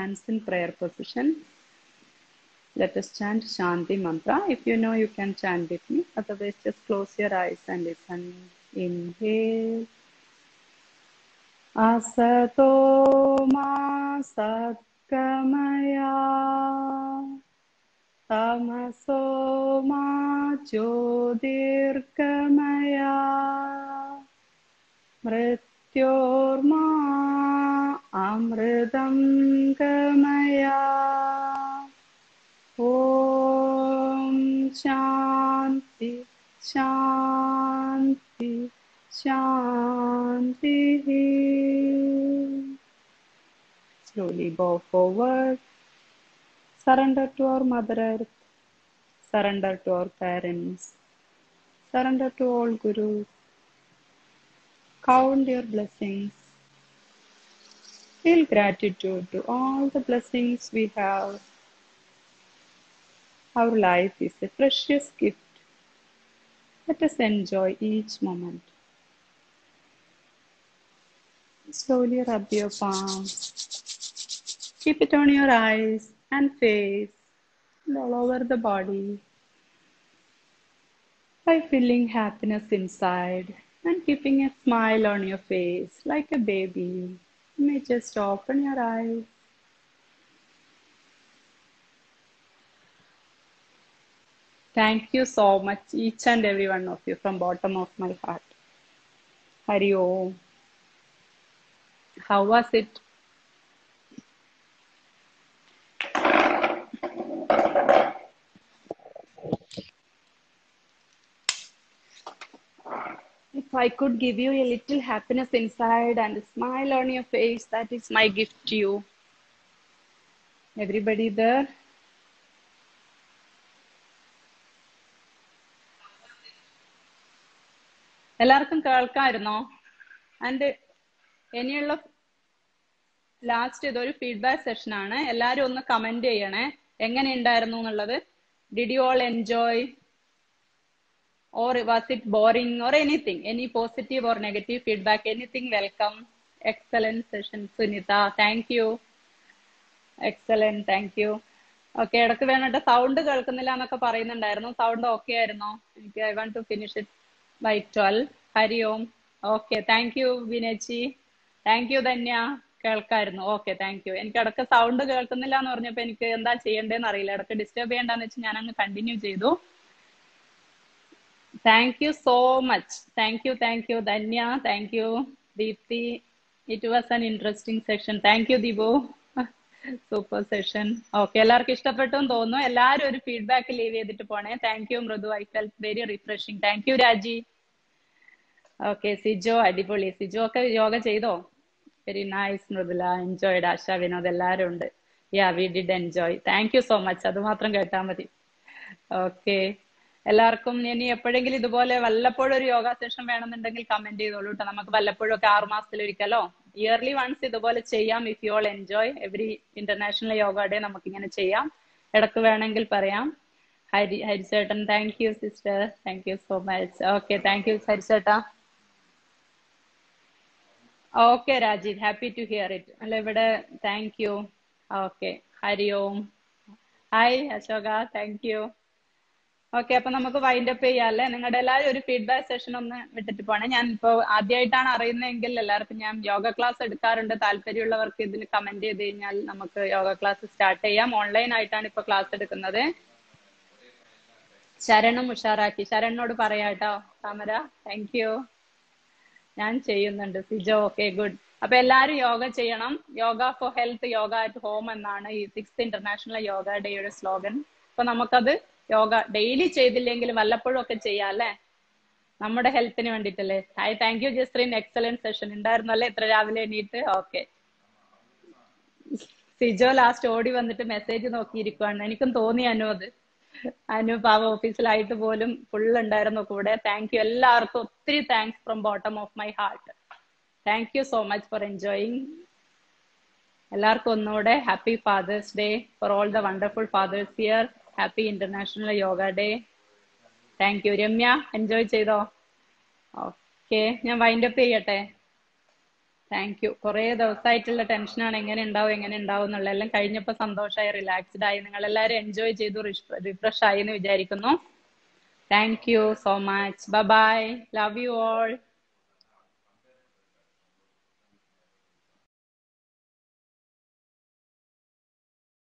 hands in prayer position. Let us chant Shanti mantra. If you know, you can chant with me. Otherwise, just close your eyes and listen. Inhale. Asato ma satkamaya. Tamaso ma jyotirgamaya. Mrityorma amritam gamaya. Om Shanti Shanti Shanti. Slowly bow forward. Surrender to our Mother Earth. Surrender to our parents. Surrender to all gurus. Count your blessings. Feel gratitude to all the blessings we have. Our life is a precious gift. Let us enjoy each moment. Slowly rub your palm. Keep it on your eyes and face and all over the body. By feeling happiness inside and keeping a smile on your face like a baby, you may just open your eyes. Thank you so much, each and every one of you, from bottom of my heart. Hari Om. How was it? If I could give you a little happiness inside and a smile on your face, that is my gift to you. Everybody there? എല്ലാവർക്കും കേൾക്കാമായിരുന്നോ? And ഇനിയുള്ള last ഇതൊരു feedback session ആണ്. എല്ലാവരും ഒന്ന് comment ചെയ്യണേ എങ്ങനെ ഉണ്ടായിരുന്നു എന്നുള്ളത്. Did you all enjoy or was it boring or anything? Any positive or negative feedback? Anything? Welcome. Excellent session, Sunita. Thank you. Excellent. Thank you. Okay, ഇടക്ക് വേണ്ടിട്ട് സൗണ്ട് കേൾക്കുന്നില്ല എന്നൊക്കെ പറയുന്നുണ്ടായിരുന്നു. സൗണ്ട് ഓക്കെ ആയിരുന്നോ? എനിക്ക് I want to finish it by 12. Hari Om. Okay, thank you വിനേച്ചി. Thank you Dhanya. കേൾക്കായിരുന്നു. Okay, thank you. എനിക്ക് ഇടക്ക് സൗണ്ട് കേൾക്കുന്നില്ല എന്ന് പറഞ്ഞപ്പോൾ എനിക്ക് എന്താ ചെയ്യേണ്ടതെന്ന് അറിയില്ല. ഇടക്ക് ഡിസ്റ്റർബ് ചെയ്യേണ്ടെന്ന് വെച്ച് ഞാൻ അങ്ങ് കണ്ടിന്യൂ ചെയ്തു. Thank you so much. Thank you, Danya. Thank you, Deepthi. It was an interesting session. Thank you, Dibu. Super session. Okay, എല്ലാവർക്കും ഇഷ്ടപ്പെട്ടു എന്ന് തോന്നുന്നു. എല്ലാവരും ഒരു ഫീഡ്ബാക്ക് ലീവ് ചെയ്തിട്ട് പോണേ. Thank you Mridu. I felt very refreshing. Thank you Raji. Okay, Sijo അടിപൊളി. സിജോ ഒക്കെ യോഗ ചെയ്തോ? Very nice Mridula. Enjoyed. Asha Vinod എല്ലാവരും ഉണ്ട്. Yeah, we did enjoy. Thank you so much. അത് മാത്രം കേട്ടാൽ മതി. ഓക്കെ, എല്ലാവർക്കും ഇനി എപ്പോഴെങ്കിലും ഇതുപോലെ വല്ലപ്പോഴും ഒരു യോഗ സെഷൻ വേണമെന്നുണ്ടെങ്കിൽ കമന്റ് ചെയ്തോളൂ കേട്ടോ. നമുക്ക് വല്ലപ്പോഴും ഒക്കെ 6 മാസത്തിലൊരിക്കലോ ഇയർലി വൺസ് ഇതുപോലെ ചെയ്യാം. If you all enjoy every international yoga day നമുക്ക് ഇങ്ങനെ ചെയ്യാം. ഇടക്ക് വേണമെങ്കിൽ പറയാം. ഹരിചേട്ടൻ, thank you sister. Thank you so much. Okay, thank you ഹരിചേട്ടാ. Okay Rajeev, happy to hear it. അല്ല ഇവിടെ thank you. Okay, Hari Om. Hi Ashoka, thank you. Okay, അപ്പൊ നമുക്ക് വൈൻഡ് അപ്പ് ചെയ്യാം അല്ലേ? നിങ്ങളുടെ എല്ലാവരും ഒരു ഫീഡ്ബാക്ക് സെഷൻ ഒന്ന് വിട്ടിട്ട് പോണേ. ഞാൻ ഇപ്പോൾ ആദ്യമായിട്ടാണ് അറിയുന്നതെങ്കിൽ എല്ലാവർക്കും ഞാൻ യോഗ ക്ലാസ് എടുക്കാറുണ്ട്. താല്പര്യമുള്ളവർക്ക് ഇതിൽ കമന്റ് ചെയ്ത് കഴിഞ്ഞാൽ നമുക്ക് യോഗ ക്ലാസ് സ്റ്റാർട്ട് ചെയ്യാം. ഓൺലൈൻ ആയിട്ടാണ് ഇപ്പൊ ക്ലാസ് എടുക്കുന്നത്. ശരണും ഉഷാറാക്കി. ശരണിനോട് പറയാട്ടോ താമര. Thank you. ഞാൻ ചെയ്യുന്നുണ്ട്. Sijo, okay, good. അപ്പൊ എല്ലാരും യോഗ ചെയ്യണം. Yoga for health, yoga at home എന്നാണ് ഈ 6th ഇന്റർനാഷണൽ യോഗ ഡേയുടെ സ്ലോഗൻ. അപ്പൊ നമുക്കത് യോഗ ഡെയിലി ചെയ്തില്ലെങ്കിലും വല്ലപ്പോഴും ഒക്കെ ചെയ്യാം അല്ലേ? നമ്മുടെ ഹെൽത്തിന് വേണ്ടിട്ടല്ലേ. Hi, thank you Jastreen. Excellent session ഉണ്ടായിരുന്നു അല്ലേ ഇത്ര രാവിലെ എണീറ്റ്? ഓക്കെ. സിജോ ലാസ്റ്റ് ഓടി വന്നിട്ട് മെസ്സേജ് നോക്കിയിരിക്കുവാണ്. എനിക്കും തോന്നി അനു. അനു പാവ ഓഫീസിലായിട്ട് പോലും ഫുൾ ഉണ്ടായിരുന്നു കൂടെ. താങ്ക് യു എല്ലാവർക്കും. ഒത്തിരി thanks from bottom of my heart. Thank you so much for enjoying. എല്ലാവർക്കും ഒന്നുകൂടെ happy father's day for all the wonderful fathers here. Happy international yoga day. Thank you. Ramya, enjoy ചെയ്തോ? ഓക്കെ, ഞാൻ wind up ചെയ്യട്ടെ. Thank you. കുറേ ദിവസമായിട്ടുള്ള ടെൻഷനാണ്, എങ്ങനെ ഉണ്ടാവും എന്നുള്ള. എല്ലാം കഴിഞ്ഞപ്പോൾ സന്തോഷമായി, റിലാക്സ്ഡ് ആയി. നിങ്ങൾ എല്ലാവരും എൻജോയ് ചെയ്തു, റിഫ്രഷ് ആയി എന്ന് വിചാരിക്കുന്നു. Thank you so much. Bye bye. Love you all.